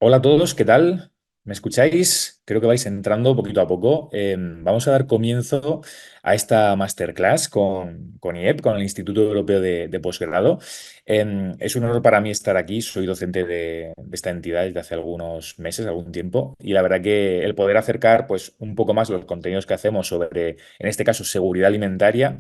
Hola a todos, ¿qué tal? ¿Me escucháis? Creo que vais entrando poquito a poco. Vamos a dar comienzo a esta masterclass con IEP, con el Instituto Europeo de Posgrado. Es un honor para mí estar aquí. Soy docente de esta entidad desde hace algunos meses, algún tiempo, y la verdad que el poder acercar pues, un poco más los contenidos que hacemos sobre, en este caso, seguridad alimentaria,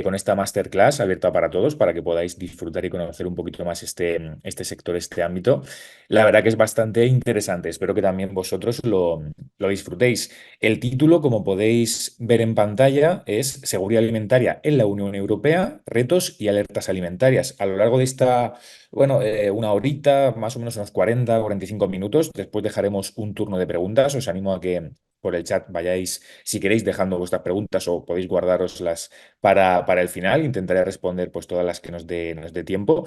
con esta masterclass abierta para todos, para que podáis disfrutar y conocer un poquito más este sector, este ámbito. La verdad que es bastante interesante. Espero que también vosotros lo disfrutéis. El título, como podéis ver en pantalla, es Seguridad alimentaria en la Unión Europea, retos y alertas alimentarias. A lo largo de esta, una horita, más o menos unos 45 minutos. Después dejaremos un turno de preguntas. Os animo a que por el chat vayáis, si queréis, dejando vuestras preguntas o podéis guardaroslas para el final. Intentaré responder pues todas las que nos dé tiempo.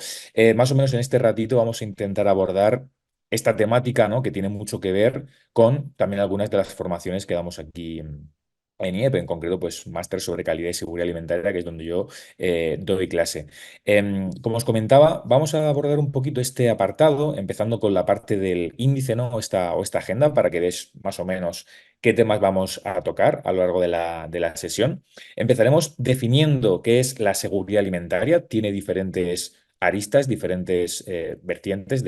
Más o menos en este ratito vamos a intentar abordar esta temática, ¿no? Que tiene mucho que ver con también algunas de las formaciones que damos aquí en IEP, en concreto, pues máster sobre calidad y seguridad alimentaria, que es donde yo doy clase. Como os comentaba, vamos a abordar un poquito este apartado, empezando con la parte del índice, ¿no? O esta agenda, para que veáis más o menos qué temas vamos a tocar a lo largo de la sesión. Empezaremos definiendo qué es la seguridad alimentaria. Tiene diferentes aristas, diferentes vertientes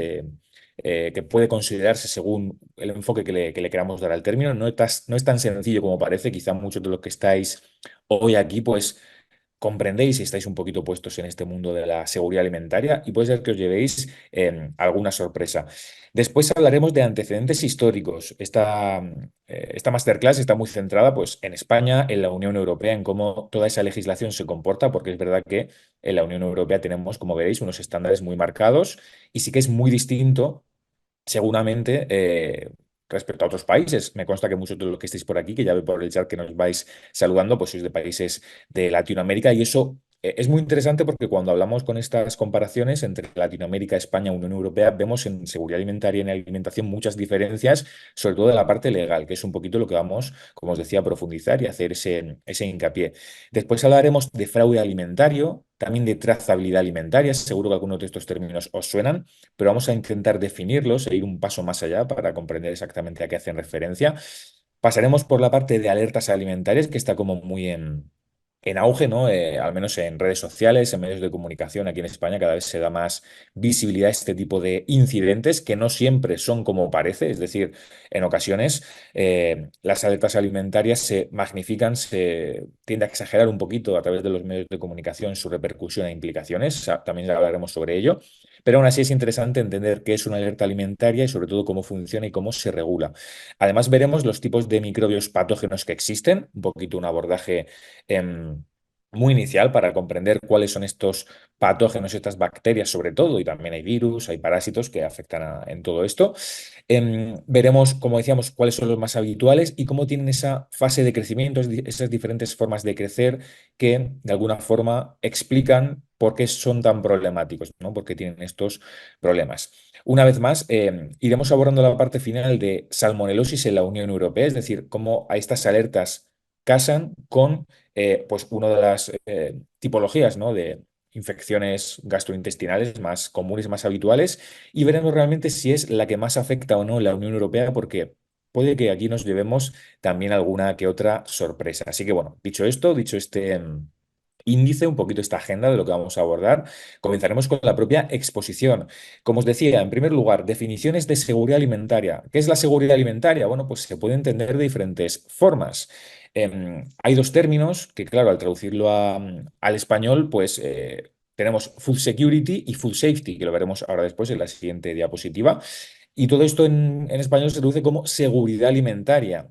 que puede considerarse según el enfoque que le queramos dar al término. No es tan sencillo como parece. Quizá muchos de los que estáis hoy aquí, pues comprendéis y estáis un poquito puestos en este mundo de la seguridad alimentaria y puede ser que os llevéis alguna sorpresa. Después hablaremos de antecedentes históricos. Esta masterclass está muy centrada pues, en España, en la Unión Europea, en cómo toda esa legislación se comporta, porque es verdad que en la Unión Europea tenemos, como veréis, unos estándares muy marcados y sí que es muy distinto seguramente respecto a otros países. Me consta que muchos de los que estáis por aquí, que ya veo por el chat que nos vais saludando, pues sois de países de Latinoamérica y eso es muy interesante porque cuando hablamos con estas comparaciones entre Latinoamérica, España, Unión Europea, vemos en seguridad alimentaria y en alimentación muchas diferencias, sobre todo de la parte legal, que es un poquito lo que vamos, como os decía, a profundizar y hacer ese hincapié. Después hablaremos de fraude alimentario, también de trazabilidad alimentaria. Seguro que algunos de estos términos os suenan, pero vamos a intentar definirlos e ir un paso más allá para comprender exactamente a qué hacen referencia. Pasaremos por la parte de alertas alimentarias, que está como muy en auge, ¿no? Al menos en redes sociales, en medios de comunicación aquí en España, cada vez se da más visibilidad a este tipo de incidentes que no siempre son como parece, es decir, en ocasiones las alertas alimentarias se magnifican, se tiende a exagerar un poquito a través de los medios de comunicación su repercusión e implicaciones, o sea, también hablaremos sobre ello. Pero aún así es interesante entender qué es una alerta alimentaria y sobre todo cómo funciona y cómo se regula. Además veremos los tipos de microbios patógenos que existen, un poquito un abordaje muy inicial para comprender cuáles son estos patógenos, estas bacterias sobre todo, y también hay virus, hay parásitos que afectan en todo esto. Veremos, como decíamos, cuáles son los más habituales y cómo tienen esa fase de crecimiento, esas diferentes formas de crecer que de alguna forma explican por qué son tan problemáticos, ¿no? Por qué tienen estos problemas. Una vez más, iremos abordando la parte final de salmonelosis en la Unión Europea, es decir, cómo a estas alertas casan con pues una de las tipologías, ¿no? de infecciones gastrointestinales más comunes, más habituales, y veremos realmente si es la que más afecta o no la Unión Europea, porque puede que aquí nos llevemos también alguna que otra sorpresa. Así que bueno, dicho esto, dicho este índice, un poquito esta agenda de lo que vamos a abordar, comenzaremos con la propia exposición. Como os decía, en primer lugar, definiciones de seguridad alimentaria. ¿Qué es la seguridad alimentaria? Bueno, pues se puede entender de diferentes formas. Hay dos términos que, claro, al traducirlo al español, pues tenemos food security y food safety, que lo veremos ahora después en la siguiente diapositiva. Y todo esto en español se traduce como seguridad alimentaria.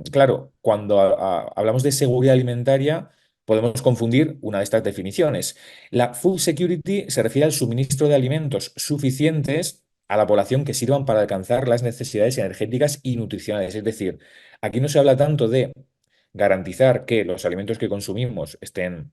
Claro, cuando hablamos de seguridad alimentaria, podemos confundir una de estas definiciones. La food security se refiere al suministro de alimentos suficientes a la población que sirvan para alcanzar las necesidades energéticas y nutricionales. Es decir, aquí no se habla tanto de garantizar que los alimentos que consumimos estén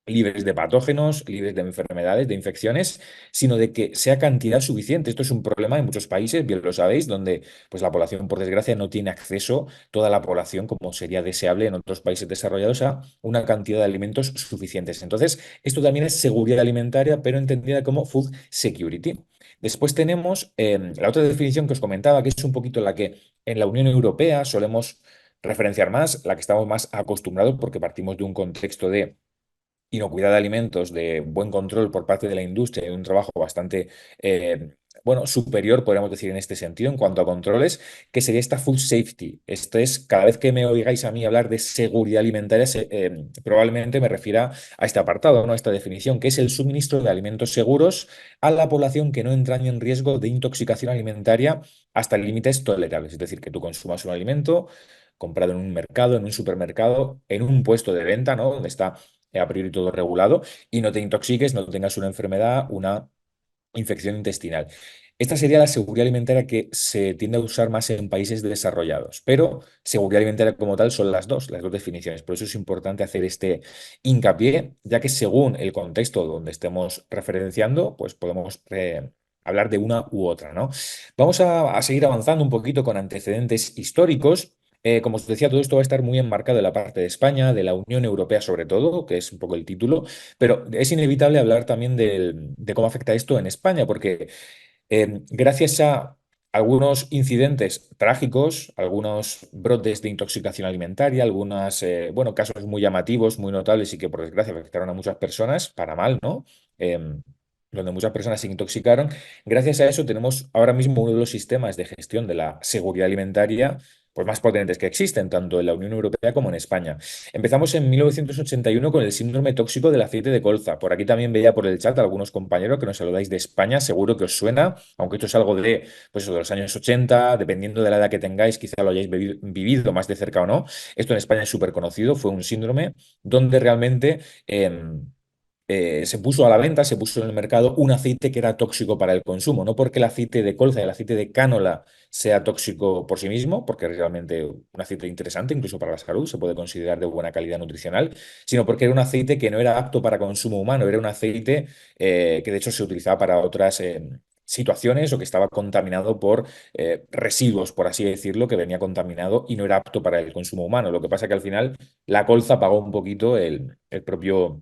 libres de patógenos, libres de enfermedades, de infecciones, sino de que sea cantidad suficiente. Esto es un problema en muchos países, bien lo sabéis, donde pues, la población, por desgracia, no tiene acceso, toda la población, como sería deseable en otros países desarrollados, a una cantidad de alimentos suficientes. Entonces, esto también es seguridad alimentaria, pero entendida como food security. Después tenemos la otra definición que os comentaba, que es un poquito la que en la Unión Europea solemos referenciar más, la que estamos más acostumbrados porque partimos de un contexto de inocuidad de alimentos, de buen control por parte de la industria y un trabajo bastante, bueno, superior, podríamos decir, en este sentido, en cuanto a controles, que sería esta food safety. Esto es, cada vez que me oigáis a mí hablar de seguridad alimentaria, probablemente me refiera a este apartado, ¿no? A esta definición, que es el suministro de alimentos seguros a la población que no entrañe en riesgo de intoxicación alimentaria hasta límites tolerables. Es decir, que tú consumas un alimento comprado en un mercado, en un supermercado, en un puesto de venta, ¿no? Donde está a priori todo regulado, y no te intoxiques, no tengas una enfermedad, una infección intestinal. Esta sería la seguridad alimentaria que se tiende a usar más en países desarrollados, pero seguridad alimentaria como tal son las dos definiciones. Por eso es importante hacer este hincapié, ya que según el contexto donde estemos referenciando, pues podemos hablar de una u otra, ¿no? Vamos a seguir avanzando un poquito con antecedentes históricos. Como os decía, todo esto va a estar muy enmarcado en la parte de España, de la Unión Europea sobre todo, que es un poco el título, pero es inevitable hablar también de cómo afecta esto en España, porque gracias a algunos incidentes trágicos, algunos brotes de intoxicación alimentaria, algunos bueno, casos muy llamativos, muy notables y que por desgracia afectaron a muchas personas, para mal, ¿no? Donde muchas personas se intoxicaron. Gracias a eso tenemos ahora mismo uno de los sistemas de gestión de la seguridad alimentaria pues más potentes que existen, tanto en la Unión Europea como en España. Empezamos en 1981 con el síndrome tóxico del aceite de colza. Por aquí también veía por el chat a algunos compañeros que nos saludáis de España, seguro que os suena, aunque esto es algo de, pues eso, de los años 80, dependiendo de la edad que tengáis, quizá lo hayáis vivido más de cerca o no. Esto en España es súper conocido, fue un síndrome donde realmente se puso a la venta, se puso en el mercado un aceite que era tóxico para el consumo, no porque el aceite de colza, el aceite de cánola sea tóxico por sí mismo, porque es realmente un aceite interesante, incluso para la salud, se puede considerar de buena calidad nutricional, sino porque era un aceite que no era apto para consumo humano, era un aceite que de hecho se utilizaba para otras situaciones o que estaba contaminado por residuos, por así decirlo, que venía contaminado y no era apto para el consumo humano. Lo que pasa que al final la colza pagó un poquito el propio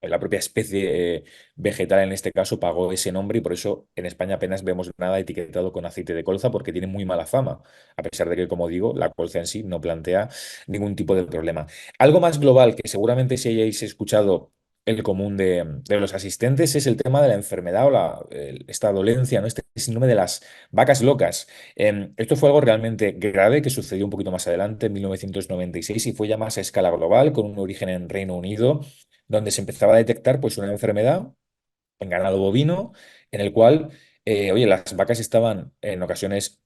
la propia especie vegetal en este caso pagó ese nombre y por eso en España apenas vemos nada etiquetado con aceite de colza porque tiene muy mala fama, a pesar de que, como digo, la colza en sí no plantea ningún tipo de problema. Algo más global que seguramente si hayáis escuchado el común de los asistentes es el tema de la enfermedad o esta dolencia, ¿no? Este síndrome de las vacas locas. Esto fue algo realmente grave que sucedió un poquito más adelante, en 1996, y fue ya más a escala global, con un origen en Reino Unido donde se empezaba a detectar pues una enfermedad en ganado bovino, en el cual, oye, las vacas estaban en ocasiones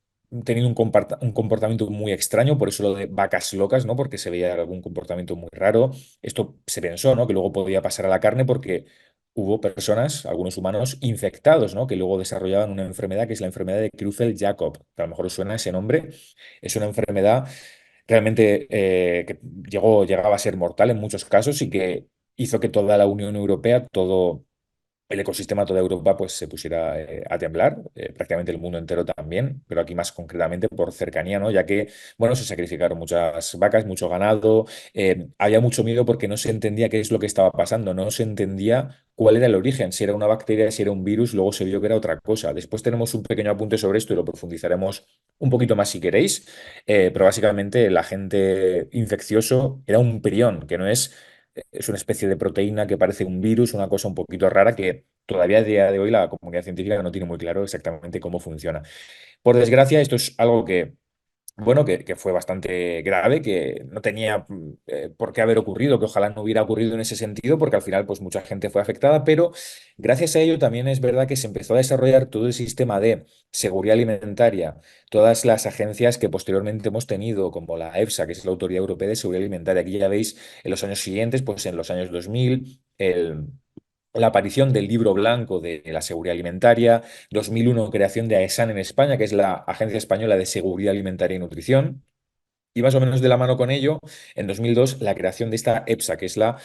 teniendo un comportamiento muy extraño, por eso lo de vacas locas, ¿no? Porque se veía algún comportamiento muy raro. Esto se pensó, ¿no? Que luego podía pasar a la carne porque hubo personas, algunos humanos, infectados, ¿no? Que luego desarrollaban una enfermedad que es la enfermedad de Creutzfeldt-Jakob, que a lo mejor os suena ese nombre. Es una enfermedad realmente que llegaba a ser mortal en muchos casos y que hizo que toda la Unión Europea, todo el ecosistema, toda Europa, pues se pusiera a temblar, prácticamente el mundo entero también, pero aquí más concretamente por cercanía, ¿no? Ya que, bueno, se sacrificaron muchas vacas, mucho ganado, había mucho miedo porque no se entendía qué es lo que estaba pasando, no se entendía cuál era el origen, si era una bacteria, si era un virus, luego se vio que era otra cosa. Después tenemos un pequeño apunte sobre esto y lo profundizaremos un poquito más si queréis, pero básicamente el agente infeccioso era un prión, que no es una especie de proteína que parece un virus, una cosa un poquito rara que todavía a día de hoy la comunidad científica no tiene muy claro exactamente cómo funciona. Por desgracia, esto es algo que bueno, que fue bastante grave, que no tenía por qué haber ocurrido, que ojalá no hubiera ocurrido en ese sentido, porque al final pues mucha gente fue afectada, pero gracias a ello también es verdad que se empezó a desarrollar todo el sistema de seguridad alimentaria, todas las agencias que posteriormente hemos tenido, como la EFSA, que es la Autoridad Europea de Seguridad Alimentaria. Aquí ya veis en los años siguientes, pues en los años 2000, la aparición del libro blanco de la seguridad alimentaria, 2001 creación de AESAN en España, que es la Agencia Española de Seguridad Alimentaria y Nutrición, y más o menos de la mano con ello, en 2002, la creación de esta EFSA, que es la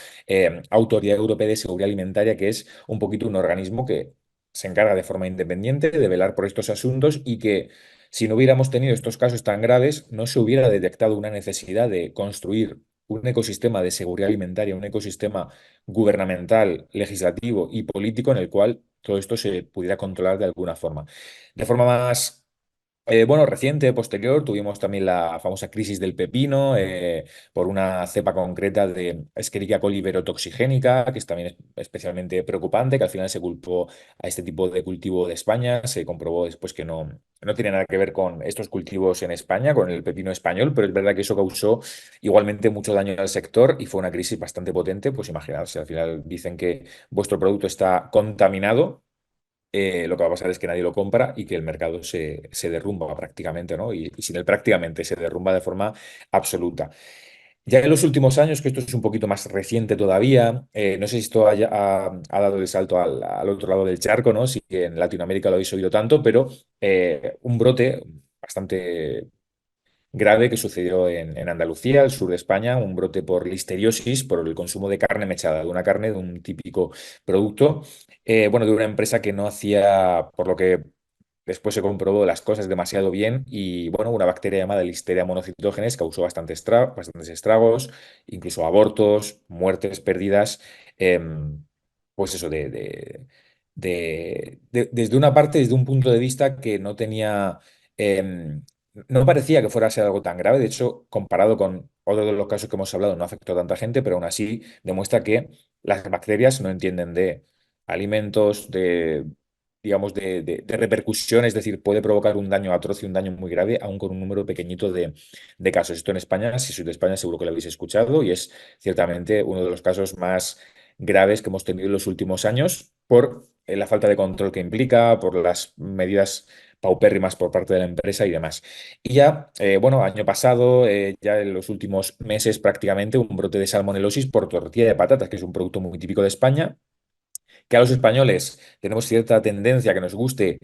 Autoridad Europea de Seguridad Alimentaria, que es un poquito un organismo que se encarga de forma independiente de velar por estos asuntos y que si no hubiéramos tenido estos casos tan graves, no se hubiera detectado una necesidad de construir un ecosistema de seguridad alimentaria, un ecosistema gubernamental, legislativo y político en el cual todo esto se pudiera controlar de alguna forma. De forma más reciente, posterior, tuvimos también la famosa crisis del pepino por una cepa concreta de Escherichia coli verotoxigénica, que es también especialmente preocupante, que al final se culpó a este tipo de cultivo de España. Se comprobó después que no tiene nada que ver con estos cultivos en España, con el pepino español, pero es verdad que eso causó igualmente mucho daño al sector y fue una crisis bastante potente. Pues imaginaos, si al final dicen que vuestro producto está contaminado, lo que va a pasar es que nadie lo compra y que el mercado se derrumba prácticamente, ¿no? Y sin el prácticamente se derrumba de forma absoluta. Ya en los últimos años, que esto es un poquito más reciente todavía, no sé si esto ha dado el salto al otro lado del charco, ¿no? Si en Latinoamérica lo habéis oído tanto, pero un brote bastante grave que sucedió en Andalucía, el sur de España, un brote por listeriosis, por el consumo de carne mechada, de una carne de un típico producto, de una empresa que no hacía, por lo que después se comprobó las cosas demasiado bien y, bueno, una bacteria llamada Listeria monocytogenes causó bastantes estragos, incluso abortos, muertes, pérdidas, pues eso, desde una parte, desde un punto de vista que no tenía... em, no parecía que fuera a ser algo tan grave. De hecho, comparado con otro de los casos que hemos hablado, no afectó a tanta gente, pero aún así demuestra que las bacterias no entienden de alimentos, digamos, de repercusión, es decir, puede provocar un daño atroz y un daño muy grave, aún con un número pequeñito de casos. Esto en España, si sois de España, seguro que lo habéis escuchado y es ciertamente uno de los casos más graves que hemos tenido en los últimos años por la falta de control que implica, por las medidas paupérrimas por parte de la empresa y demás. Y ya, año pasado, ya en los últimos meses prácticamente, un brote de salmonelosis por tortilla de patatas, que es un producto muy típico de España, que a los españoles tenemos cierta tendencia a que nos guste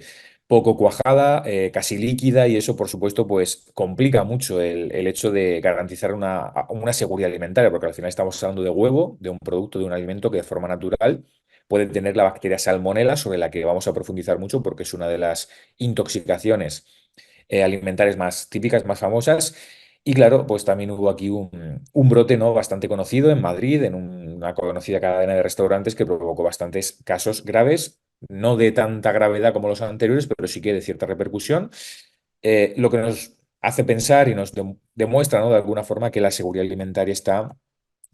poco cuajada, casi líquida, y eso, por supuesto, pues complica mucho el hecho de garantizar una seguridad alimentaria, porque al final estamos hablando de huevo, de un producto, de un alimento que de forma natural puede tener la bacteria Salmonella, sobre la que vamos a profundizar mucho porque es una de las intoxicaciones alimentarias más típicas, más famosas. Y claro, pues también hubo aquí un brote, ¿no? Bastante conocido en Madrid, en una conocida cadena de restaurantes que provocó bastantes casos graves, no de tanta gravedad como los anteriores, pero sí que de cierta repercusión, lo que nos hace pensar y nos demuestra, ¿no? De alguna forma que la seguridad alimentaria está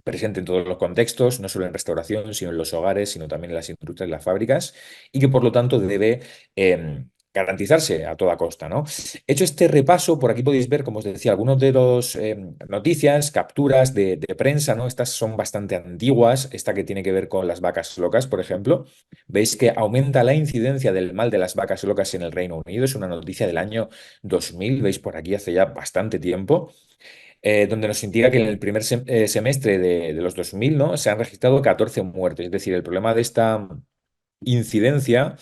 presente en todos los contextos, no solo en restauración, sino en los hogares, sino también en las industrias, en las fábricas, y que por lo tanto debe garantizarse a toda costa, ¿no? Hecho este repaso, por aquí podéis ver, como os decía, algunos de los noticias, capturas de prensa, ¿no? Estas son bastante antiguas, esta que tiene que ver con las vacas locas, por ejemplo. Veis que aumenta la incidencia del mal de las vacas locas en el Reino Unido, es una noticia del año 2000, veis por aquí hace ya bastante tiempo, donde nos indica que en el primer semestre de los 2000, ¿no? Se han registrado 14 muertes. Es decir, el problema de esta incidencia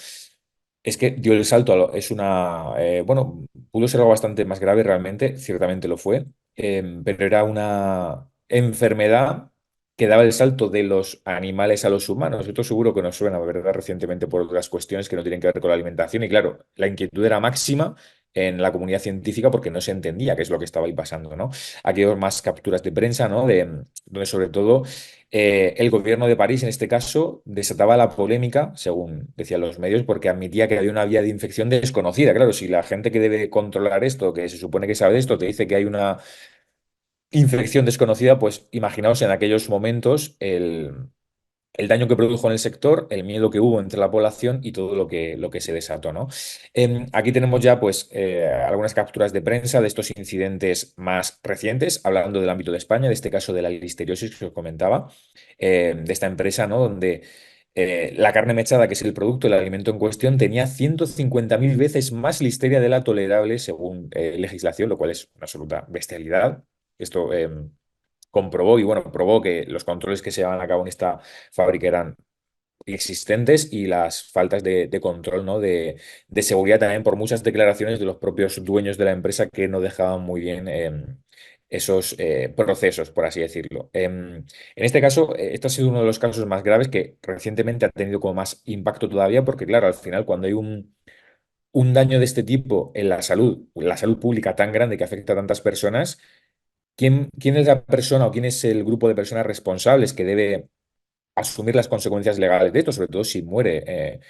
es que dio el salto es pudo ser algo bastante más grave realmente, ciertamente lo fue, pero era una enfermedad que daba el salto de los animales a los humanos. Esto seguro que nos suena, ¿verdad? Recientemente por otras cuestiones que no tienen que ver con la alimentación. Y claro, la inquietud era máxima en la comunidad científica porque no se entendía qué es lo que estaba ahí pasando, ¿no? Aquí hay más capturas de prensa, ¿no? Donde sobre todo el gobierno de París, en este caso, desataba la polémica, según decían los medios, porque admitía que había una vía de infección desconocida. Claro, si la gente que debe controlar esto, que se supone que sabe esto, te dice que hay una infección desconocida, pues imaginaos en aquellos momentos el daño que produjo en el sector, el miedo que hubo entre la población y todo lo que se desató, ¿no? Aquí tenemos ya pues algunas capturas de prensa de estos incidentes más recientes, hablando del ámbito de España, de este caso de la listeriosis que os comentaba, de esta empresa, ¿no? Donde la carne mechada, que es el producto, el alimento en cuestión, tenía 150.000 veces más listeria de la tolerable según legislación, lo cual es una absoluta bestialidad. Esto comprobó y bueno, probó que los controles que se llevaban a cabo en esta fábrica eran existentes y las faltas de control, ¿no? De seguridad también por muchas declaraciones de los propios dueños de la empresa que no dejaban muy bien esos procesos, por así decirlo. En este caso, este ha sido uno de los casos más graves que recientemente ha tenido como más impacto todavía porque, claro, al final cuando hay un daño de este tipo en la salud pública tan grande que afecta a tantas personas, ¿quién es la persona o quién es el grupo de personas responsables que debe asumir las consecuencias legales de esto, sobre todo si muere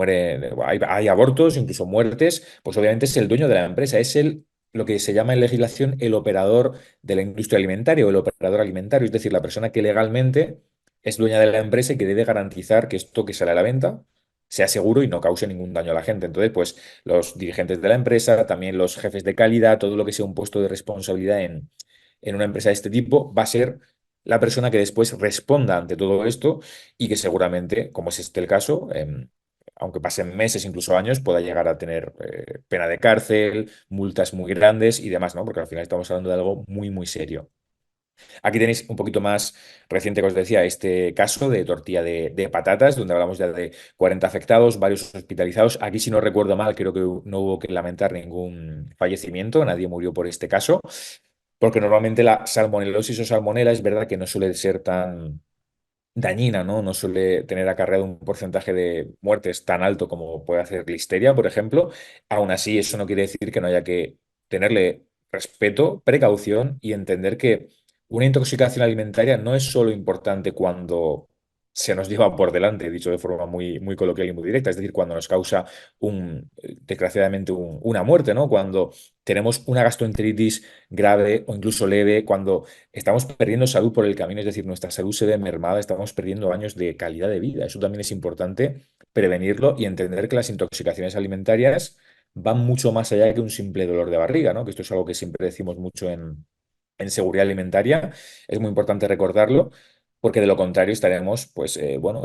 hay abortos, incluso muertes, pues obviamente es el dueño de la empresa, es lo que se llama en legislación el operador de la industria alimentaria o el operador alimentario, es decir, la persona que legalmente es dueña de la empresa y que debe garantizar que esto que sale a la venta sea seguro y no cause ningún daño a la gente. Entonces, pues los dirigentes de la empresa, también los jefes de calidad, todo lo que sea un puesto de responsabilidad en una empresa de este tipo, va a ser la persona que después responda ante todo esto y que seguramente, como es este el caso, aunque pasen meses, incluso años, pueda llegar a tener pena de cárcel, multas muy grandes y demás, ¿no? Porque al final estamos hablando de algo muy, muy serio. Aquí tenéis un poquito más reciente que os decía, este caso de tortilla de patatas, donde hablamos ya de 40 afectados, varios hospitalizados. Aquí, si no recuerdo mal, creo que no hubo que lamentar ningún fallecimiento, nadie murió por este caso, porque normalmente la salmonelosis o salmonela es verdad que no suele ser tan dañina, ¿no? No suele tener acarreado un porcentaje de muertes tan alto como puede hacer Listeria, por ejemplo. Aún así, eso no quiere decir que no haya que tenerle respeto, precaución y entender que una intoxicación alimentaria no es solo importante cuando se nos lleva por delante, dicho de forma muy, muy coloquial y muy directa, es decir, cuando nos causa desgraciadamente una muerte, ¿no? Cuando tenemos una gastroenteritis grave o incluso leve, cuando estamos perdiendo salud por el camino, es decir, nuestra salud se ve mermada, estamos perdiendo años de calidad de vida. Eso también es importante prevenirlo y entender que las intoxicaciones alimentarias van mucho más allá que un simple dolor de barriga, ¿no? Que esto es algo que siempre decimos mucho en seguridad alimentaria. Es muy importante recordarlo. Porque de lo contrario estaremos, pues, bueno,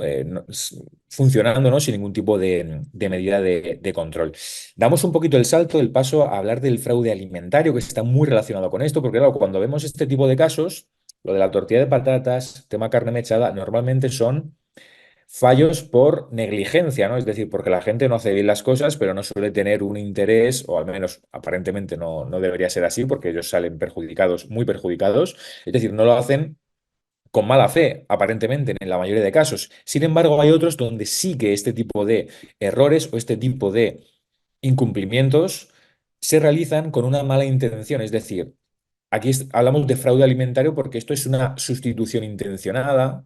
funcionando, ¿no? Sin ningún tipo de medida de control. Damos un poquito el salto, el paso a hablar del fraude alimentario, que está muy relacionado con esto, porque claro, cuando vemos este tipo de casos, lo de la tortilla de patatas, tema carne mechada, normalmente son fallos por negligencia, ¿no? Es decir, porque la gente no hace bien las cosas, pero no suele tener un interés, o al menos aparentemente no debería ser así, porque ellos salen perjudicados, muy perjudicados. Es decir, no lo hacen con mala fe, aparentemente, en la mayoría de casos. Sin embargo, hay otros donde sí que este tipo de errores o este tipo de incumplimientos se realizan con una mala intención. Es decir, aquí hablamos de fraude alimentario porque esto es una sustitución intencionada,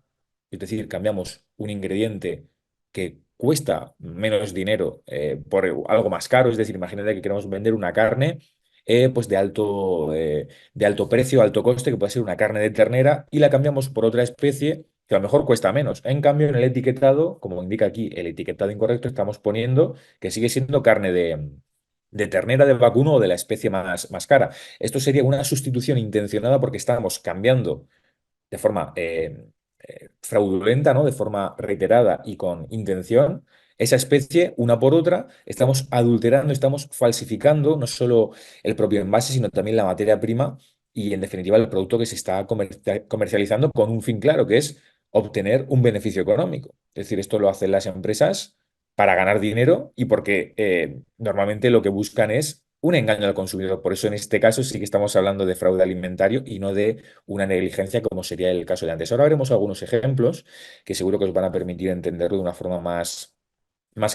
es decir, cambiamos un ingrediente que cuesta menos dinero por algo más caro, es decir, imagínate que queremos vender una carne pues de alto precio, alto coste, que puede ser una carne de ternera, y la cambiamos por otra especie que a lo mejor cuesta menos. En cambio, en el etiquetado, como indica aquí el etiquetado incorrecto, estamos poniendo que sigue siendo carne de ternera, de vacuno o de la especie más cara. Esto sería una sustitución intencionada porque estamos cambiando de forma fraudulenta, ¿no? De forma reiterada y con intención, esa especie una por otra, estamos adulterando, estamos falsificando no solo el propio envase, sino también la materia prima y, en definitiva, el producto que se está comercializando con un fin claro, que es obtener un beneficio económico. Es decir, esto lo hacen las empresas para ganar dinero y porque normalmente lo que buscan es un engaño al consumidor. Por eso en este caso sí que estamos hablando de fraude alimentario y no de una negligencia como sería el caso de antes. Ahora veremos algunos ejemplos que seguro que os van a permitir entenderlo de una forma más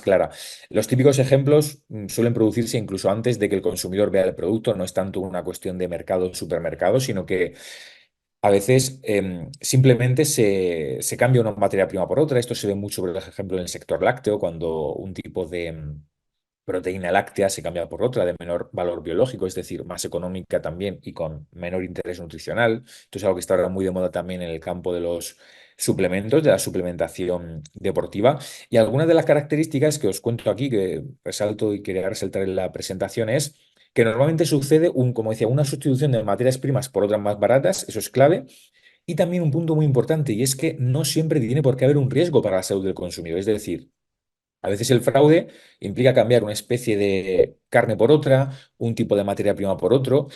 clara. Los típicos ejemplos suelen producirse incluso antes de que el consumidor vea el producto. No es tanto una cuestión de mercado o supermercado, sino que a veces simplemente se cambia una materia prima por otra. Esto se ve mucho, por ejemplo, en el sector lácteo, cuando un tipo de proteína láctea se cambia por otra de menor valor biológico, es decir, más económica también y con menor interés nutricional. Esto es algo que está ahora muy de moda también en el campo de los suplementos, de la suplementación deportiva. Y algunas de las características que os cuento aquí, que resalto y quería resaltar en la presentación, es que normalmente sucede como decía, una sustitución de materias primas por otras más baratas, eso es clave. Y también un punto muy importante, y es que no siempre tiene por qué haber un riesgo para la salud del consumidor. Es decir, a veces el fraude implica cambiar una especie de carne por otra, un tipo de materia prima por otro,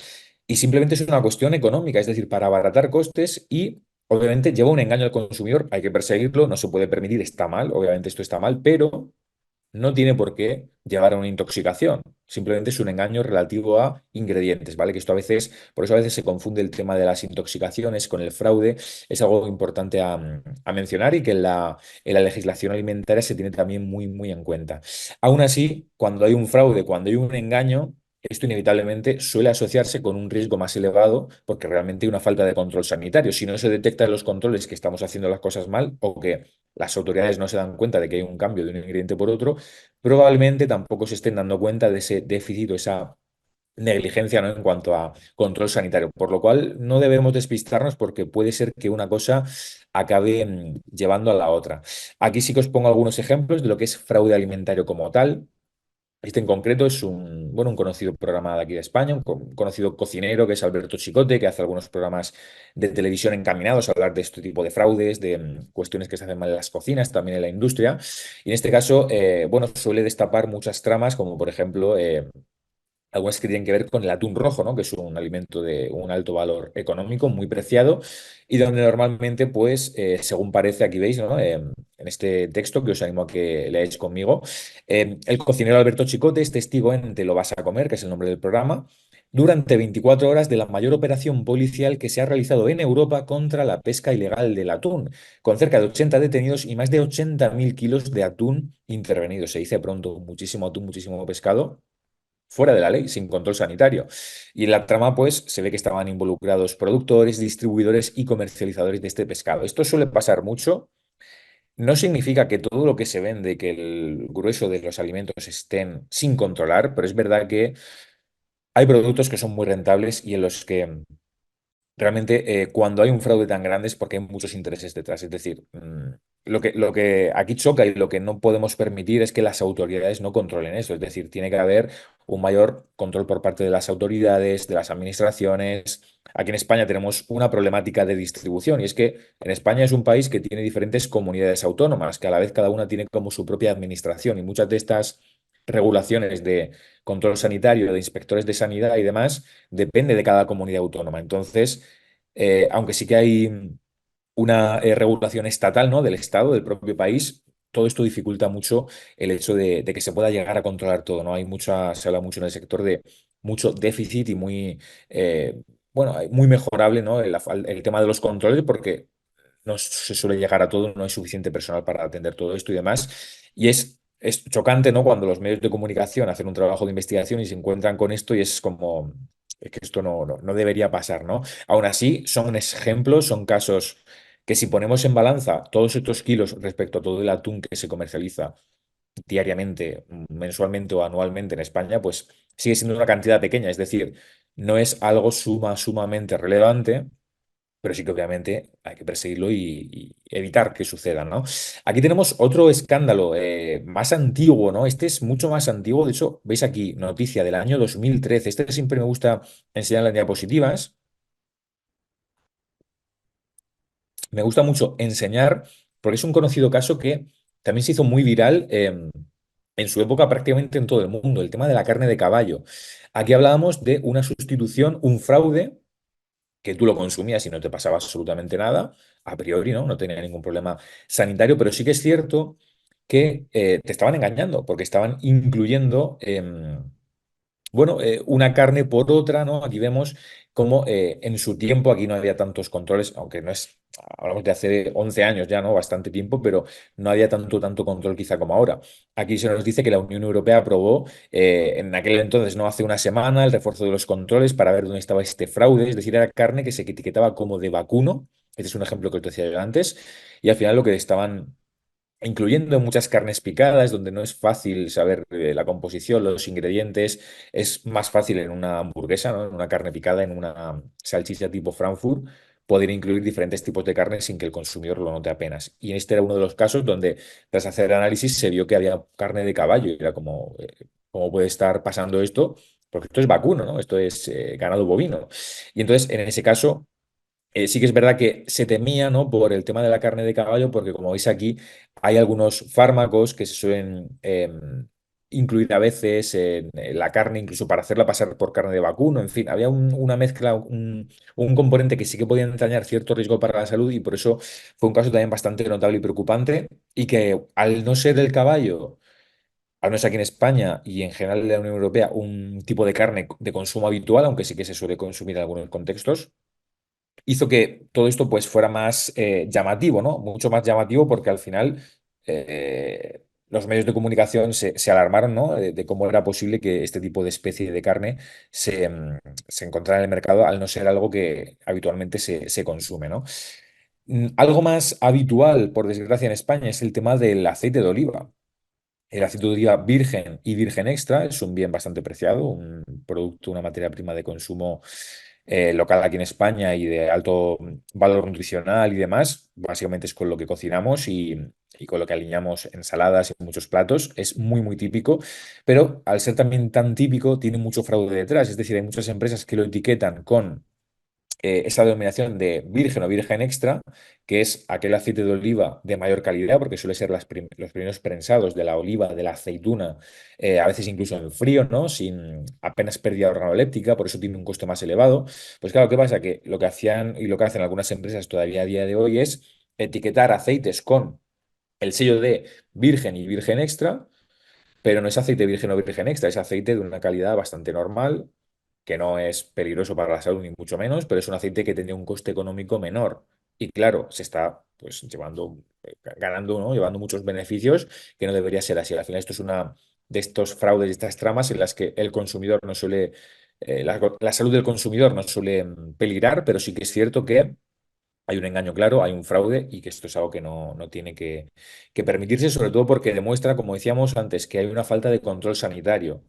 y simplemente es una cuestión económica, es decir, para abaratar costes y obviamente lleva un engaño al consumidor, hay que perseguirlo, no se puede permitir, está mal, obviamente esto está mal, pero no tiene por qué llevar a una intoxicación. Simplemente es un engaño relativo a ingredientes, ¿vale? Que esto a veces, por eso a veces se confunde el tema de las intoxicaciones con el fraude. Es algo importante a mencionar y que en la legislación alimentaria se tiene también muy, muy en cuenta. Aún así, cuando hay un fraude, cuando hay un engaño, esto inevitablemente suele asociarse con un riesgo más elevado porque realmente hay una falta de control sanitario. Si no se detectan los controles que estamos haciendo las cosas mal o que las autoridades no se dan cuenta de que hay un cambio de un ingrediente por otro, probablemente tampoco se estén dando cuenta de ese déficit o esa negligencia, ¿no? En cuanto a control sanitario. Por lo cual no debemos despistarnos porque puede ser que una cosa acabe llevando a la otra. Aquí sí que os pongo algunos ejemplos de lo que es fraude alimentario como tal. Este en concreto es un conocido programa de aquí de España, un conocido cocinero que es Alberto Chicote, que hace algunos programas de televisión encaminados a hablar de este tipo de fraudes, de cuestiones que se hacen mal en las cocinas, también en la industria. Y en este caso, suele destapar muchas tramas, como por ejemplo, algunas que tienen que ver con el atún rojo, ¿no? Que es un alimento de un alto valor económico, muy preciado, y donde normalmente, pues, según parece, aquí veis, ¿no? En este texto que os animo a que leáis conmigo, el cocinero Alberto Chicote es testigo en Te lo vas a comer, que es el nombre del programa, durante 24 horas de la mayor operación policial que se ha realizado en Europa contra la pesca ilegal del atún, con cerca de 80 detenidos y más de 80.000 kilos de atún intervenidos. Se dice pronto, muchísimo atún, muchísimo pescado fuera de la ley, sin control sanitario. Y en la trama, pues, se ve que estaban involucrados productores, distribuidores y comercializadores de este pescado. Esto suele pasar mucho. No significa que todo lo que se vende, que el grueso de los alimentos estén sin controlar, pero es verdad que hay productos que son muy rentables y en los que realmente, cuando hay un fraude tan grande es porque hay muchos intereses detrás. Es decir, lo que aquí choca y lo que no podemos permitir es que las autoridades no controlen eso. Es decir, tiene que haber un mayor control por parte de las autoridades, de las administraciones. Aquí en España tenemos una problemática de distribución y es que en España es un país que tiene diferentes comunidades autónomas, que a la vez cada una tiene como su propia administración y muchas de estas regulaciones de control sanitario, de inspectores de sanidad y demás depende de cada comunidad autónoma. Entonces, aunque sí que hay una regulación estatal, ¿no? Del Estado, del propio país, todo esto dificulta mucho el hecho de que se pueda llegar a controlar todo, ¿no? Se habla mucho en el sector de mucho déficit y eh, muy mejorable, ¿no? El tema de los controles, porque no se suele llegar a todo, no hay suficiente personal para atender todo esto y demás. Y es chocante, ¿no? Cuando los medios de comunicación hacen un trabajo de investigación y se encuentran con esto y es como, es que esto no debería pasar, ¿no? Aún así, son ejemplos, son casos que si ponemos en balanza todos estos kilos respecto a todo el atún que se comercializa diariamente, mensualmente o anualmente en España, pues sigue siendo una cantidad pequeña. Es decir, no es algo sumamente relevante, pero sí que obviamente hay que perseguirlo y evitar que suceda, ¿no? Aquí tenemos otro escándalo más antiguo, ¿no? Este es mucho más antiguo. De hecho, veis aquí, noticia del año 2013. Este siempre me gusta enseñar en las diapositivas. Me gusta mucho enseñar porque es un conocido caso que también se hizo muy viral en su época prácticamente en todo el mundo, el tema de la carne de caballo. Aquí hablábamos de una sustitución, un fraude que tú lo consumías y no te pasaba absolutamente nada, a priori, ¿no? No tenía ningún problema sanitario, pero sí que es cierto que te estaban engañando porque estaban incluyendo una carne por otra, ¿no? Aquí vemos cómo en su tiempo, aquí no había tantos controles, aunque no es, hablamos de hace 11 años ya, ¿no? Bastante tiempo, pero no había tanto control quizá como ahora. Aquí se nos dice que la Unión Europea aprobó en aquel entonces, no hace una semana, el refuerzo de los controles para ver dónde estaba este fraude, es decir, era carne que se etiquetaba como de vacuno. Este es un ejemplo que os decía yo antes, y al final lo que estaban incluyendo muchas carnes picadas, donde no es fácil saber la composición, los ingredientes, es más fácil en una hamburguesa, ¿no? En una carne picada, en una salchicha tipo Frankfurt, poder incluir diferentes tipos de carne sin que el consumidor lo note apenas. Y este era uno de los casos donde, tras hacer análisis, se vio que había carne de caballo. Y era como, ¿cómo puede estar pasando esto? Porque esto es vacuno, ¿no? Esto es ganado bovino. Y entonces, en ese caso sí que es verdad que se temía, ¿no? Por el tema de la carne de caballo, porque como veis aquí, hay algunos fármacos que se suelen incluir a veces en la carne, incluso para hacerla pasar por carne de vacuno. En fin, había una mezcla, un componente que sí que podía entrañar cierto riesgo para la salud y por eso fue un caso también bastante notable y preocupante y que al no ser el caballo, al menos aquí en España y en general en la Unión Europea, un tipo de carne de consumo habitual, aunque sí que se suele consumir en algunos contextos, hizo que todo esto pues fuera más llamativo, ¿no? Mucho más llamativo porque al final los medios de comunicación se alarmaron, ¿no? De cómo era posible que este tipo de especie de carne se encontrara en el mercado al no ser algo que habitualmente se consume, ¿no? Algo más habitual, por desgracia, en España es el tema del aceite de oliva. El aceite de oliva virgen y virgen extra es un bien bastante preciado, un producto, una materia prima de consumo local aquí en España y de alto valor nutricional y demás. Básicamente es con lo que cocinamos y con lo que aliñamos ensaladas y muchos platos. Es muy, muy típico, pero al ser también tan típico, tiene mucho fraude detrás. Es decir, hay muchas empresas que lo etiquetan con esa denominación de virgen o virgen extra, que es aquel aceite de oliva de mayor calidad, porque suele ser los primeros prensados de la oliva, de la aceituna, a veces incluso en frío, ¿no? Sin apenas pérdida organoléptica, por eso tiene un coste más elevado. Pues claro, ¿qué pasa? Que lo que hacían y lo que hacen algunas empresas todavía a día de hoy es etiquetar aceites con el sello de virgen y virgen extra, pero no es aceite virgen o virgen extra, es aceite de una calidad bastante normal, que no es peligroso para la salud ni mucho menos, pero es un aceite que tendría un coste económico menor. Y claro, se está pues llevando, ganando, ¿no? Llevando muchos beneficios que no debería ser así. Al final esto es una de estos fraudes, de estas tramas en las que el consumidor no suele, la salud del consumidor no suele peligrar, pero sí que es cierto que hay un engaño claro, hay un fraude y que esto es algo que no tiene que permitirse, sobre todo porque demuestra, como decíamos antes, que hay una falta de control sanitario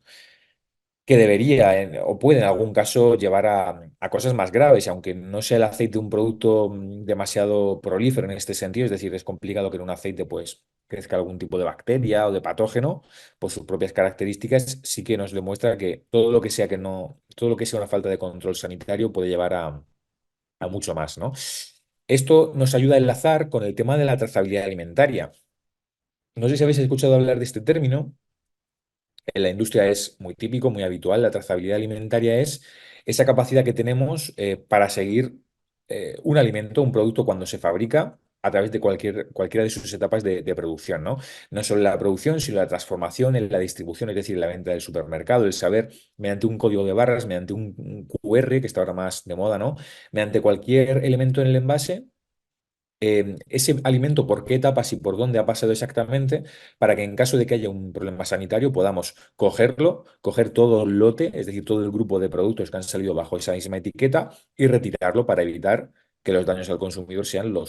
que debería o puede en algún caso llevar a cosas más graves, y aunque no sea el aceite un producto demasiado prolífero en este sentido, es decir, es complicado que en un aceite pues crezca algún tipo de bacteria o de patógeno por sus propias características, sí que nos demuestra que todo lo que sea que no, todo lo que sea una falta de control sanitario puede llevar a mucho más, ¿no? Esto nos ayuda a enlazar con el tema de la trazabilidad alimentaria. No sé si habéis escuchado hablar de este término. En la industria es muy típico, muy habitual. La trazabilidad alimentaria es esa capacidad que tenemos para seguir un alimento, un producto cuando se fabrica a través de cualquiera de sus etapas de producción, ¿no? No solo la producción, sino la transformación en la distribución, es decir, la venta del supermercado, el saber mediante un código de barras, mediante un QR, que está ahora más de moda, ¿no? Mediante cualquier elemento en el envase ese alimento por qué etapas y por dónde ha pasado exactamente, para que en caso de que haya un problema sanitario podamos cogerlo, coger todo el lote, es decir, todo el grupo de productos que han salido bajo esa misma etiqueta y retirarlo para evitar que los daños al consumidor sean lo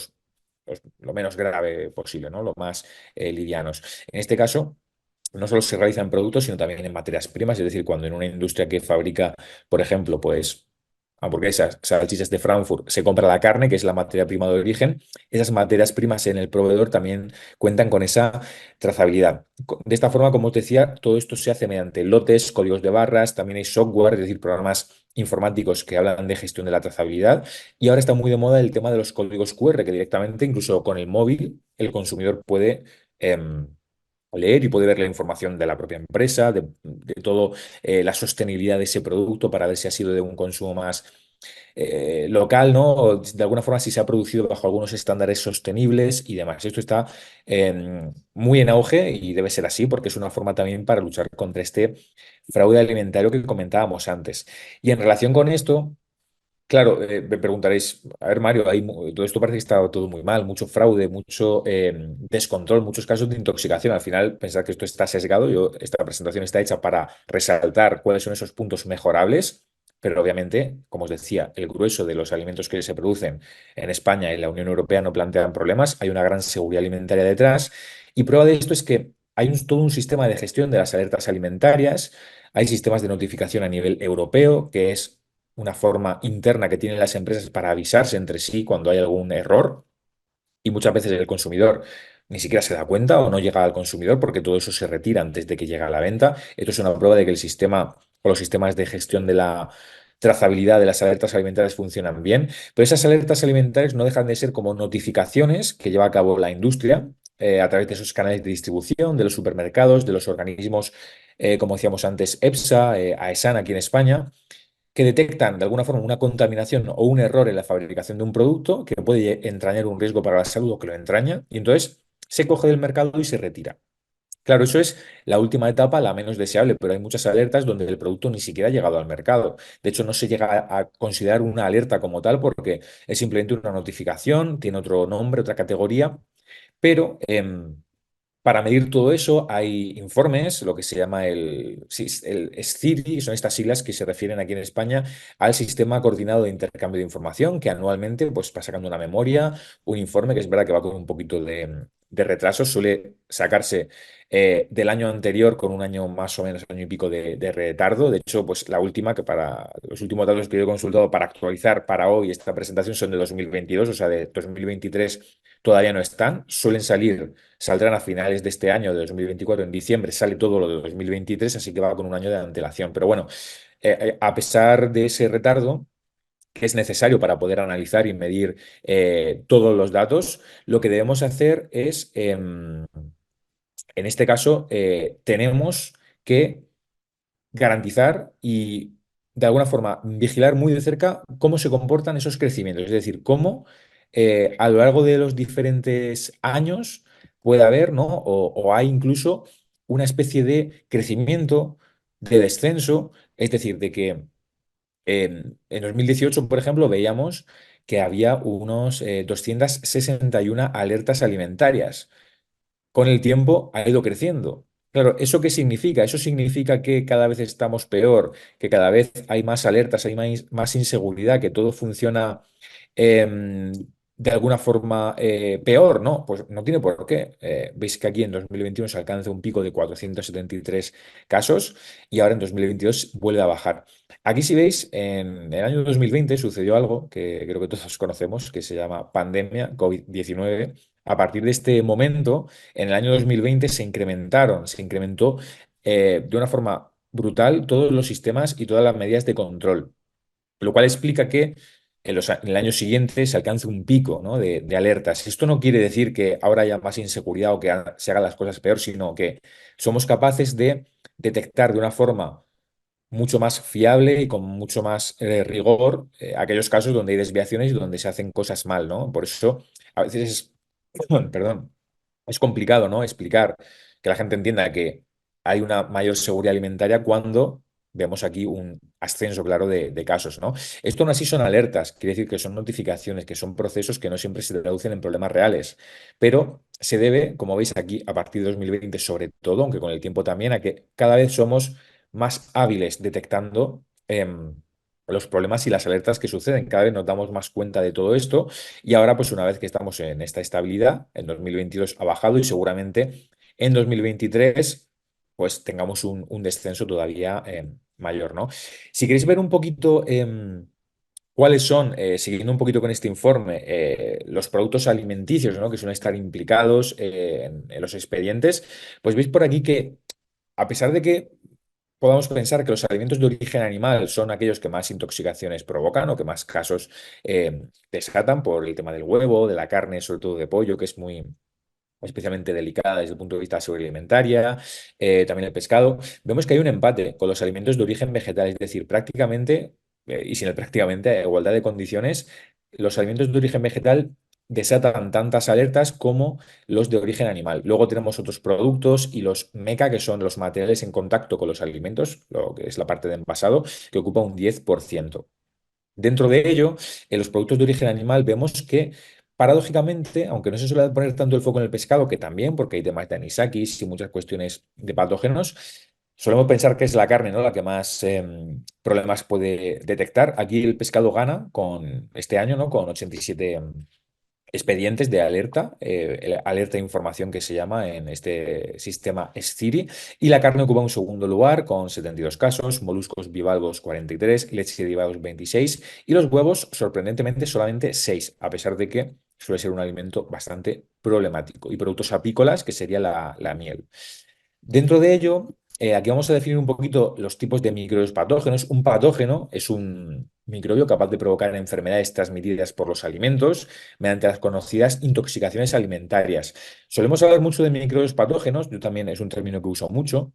menos grave posible, ¿no? Lo más livianos. En este caso, no solo se realiza en productos, sino también en materias primas, es decir, cuando en una industria que fabrica, por ejemplo, pues hamburguesas, salchichas de Frankfurt, se compra la carne, que es la materia prima de origen, esas materias primas en el proveedor también cuentan con esa trazabilidad. De esta forma, como te decía, todo esto se hace mediante lotes, códigos de barras, también hay software, es decir, programas informáticos que hablan de gestión de la trazabilidad. Y ahora está muy de moda el tema de los códigos QR, que directamente, incluso con el móvil, el consumidor puede leer y puede ver la información de la propia empresa, de todo la sostenibilidad de ese producto para ver si ha sido de un consumo más local, ¿no? O de alguna forma si se ha producido bajo algunos estándares sostenibles y demás. Esto está muy en auge y debe ser así porque es una forma también para luchar contra este fraude alimentario que comentábamos antes. Y en relación con esto, claro, me preguntaréis, a ver, Mario, todo esto parece que está todo muy mal, mucho fraude, mucho descontrol, muchos casos de intoxicación. Al final, pensar que esto está sesgado, esta presentación está hecha para resaltar cuáles son esos puntos mejorables, pero obviamente, como os decía, el grueso de los alimentos que se producen en España y en la Unión Europea no plantean problemas, hay una gran seguridad alimentaria detrás, y prueba de esto es que hay todo un sistema de gestión de las alertas alimentarias, hay sistemas de notificación a nivel europeo, que es una forma interna que tienen las empresas para avisarse entre sí cuando hay algún error y muchas veces el consumidor ni siquiera se da cuenta o no llega al consumidor porque todo eso se retira antes de que llegue a la venta. Esto es una prueba de que el sistema o los sistemas de gestión de la trazabilidad de las alertas alimentarias funcionan bien, pero esas alertas alimentarias no dejan de ser como notificaciones que lleva a cabo la industria a través de esos canales de distribución, de los supermercados, de los organismos, como decíamos antes, EPSA, AESAN aquí en España, que detectan de alguna forma una contaminación o un error en la fabricación de un producto que puede entrañar un riesgo para la salud o que lo entraña, y entonces se coge del mercado y se retira. Claro, eso es la última etapa, la menos deseable, pero hay muchas alertas donde el producto ni siquiera ha llegado al mercado. De hecho, no se llega a considerar una alerta como tal porque es simplemente una notificación, tiene otro nombre, otra categoría, pero Para medir todo eso hay informes, lo que se llama el SCIDI, son estas siglas que se refieren aquí en España al Sistema Coordinado de Intercambio de Información, que anualmente pues, va sacando una memoria, un informe que es verdad que va con un poquito de retraso, suele sacarse del año anterior con un año más o menos, año y pico de retardo. De hecho, pues la última, que para los últimos datos que yo he consultado para actualizar para hoy esta presentación son de 2022, o sea, de 2023 todavía no están, suelen salir. Saldrán a finales de este año, de 2024, en diciembre, sale todo lo de 2023, así que va con un año de antelación. Pero bueno, a pesar de ese retardo que es necesario para poder analizar y medir todos los datos, lo que debemos hacer es, en este caso, tenemos que garantizar y de alguna forma vigilar muy de cerca cómo se comportan esos crecimientos, es decir, cómo a lo largo de los diferentes años puede haber, ¿no? O hay incluso una especie de crecimiento, de descenso, es decir, de que en 2018, por ejemplo, veíamos que había unos 261 alertas alimentarias. Con el tiempo ha ido creciendo. Claro, ¿eso qué significa? Eso significa que cada vez estamos peor, que cada vez hay más alertas, hay más inseguridad, que todo funciona em, de alguna forma peor, ¿no? Pues no tiene por qué. Veis que aquí en 2021 se alcanza un pico de 473 casos y ahora en 2022 vuelve a bajar. Aquí si veis, en el año 2020 sucedió algo que creo que todos conocemos, que se llama pandemia COVID-19. A partir de este momento, en el año 2020 se incrementó de una forma brutal todos los sistemas y todas las medidas de control, lo cual explica que en el año siguiente se alcance un pico, ¿no? de alertas. Esto no quiere decir que ahora haya más inseguridad o que se hagan las cosas peor, sino que somos capaces de detectar de una forma mucho más fiable y con mucho más rigor aquellos casos donde hay desviaciones y donde se hacen cosas mal, ¿no? Por eso a veces es, perdón, es complicado, ¿no? Explicar que la gente entienda que hay una mayor seguridad alimentaria cuando vemos aquí un ascenso claro de casos, ¿no? Esto aún así son alertas, quiere decir que son notificaciones, que son procesos que no siempre se traducen en problemas reales, pero se debe, como veis aquí, a partir de 2020 sobre todo, aunque con el tiempo también, a que cada vez somos más hábiles detectando los problemas y las alertas que suceden. Cada vez nos damos más cuenta de todo esto y ahora, pues una vez que estamos en esta estabilidad, en 2022 ha bajado y seguramente en 2023 pues tengamos un descenso todavía mayor, ¿no? Si queréis ver un poquito cuáles son, siguiendo un poquito con este informe, los productos alimenticios, ¿no? que suelen estar implicados en los expedientes, pues veis por aquí que a pesar de que podamos pensar que los alimentos de origen animal son aquellos que más intoxicaciones provocan o que más casos desatan por el tema del huevo, de la carne, sobre todo de pollo, que es muy especialmente delicada desde el punto de vista de seguridad alimentaria, también el pescado. Vemos que hay un empate con los alimentos de origen vegetal, es decir, prácticamente, y sin el prácticamente, a igualdad de condiciones, los alimentos de origen vegetal desatan tantas alertas como los de origen animal. Luego tenemos otros productos y los MECA, que son los materiales en contacto con los alimentos, lo que es la parte de envasado, que ocupa un 10%. Dentro de ello, en los productos de origen animal vemos que, paradójicamente, aunque no se suele poner tanto el foco en el pescado, que también, porque hay temas de anisakis y muchas cuestiones de patógenos, solemos pensar que es la carne, ¿no? la que más problemas puede detectar. Aquí el pescado gana con este año, ¿no? con 87 expedientes de alerta, alerta de información que se llama en este sistema SCIRI, y la carne ocupa un segundo lugar con 72 casos, moluscos bivalvos 43, leche de derivados 26 y los huevos, sorprendentemente, solamente 6, a pesar de que suele ser un alimento bastante problemático, y productos apícolas, que sería la miel. Dentro de ello, aquí vamos a definir un poquito los tipos de microbios patógenos. Un patógeno es un microbio capaz de provocar enfermedades transmitidas por los alimentos mediante las conocidas intoxicaciones alimentarias. Solemos hablar mucho de microbios patógenos, yo también es un término que uso mucho,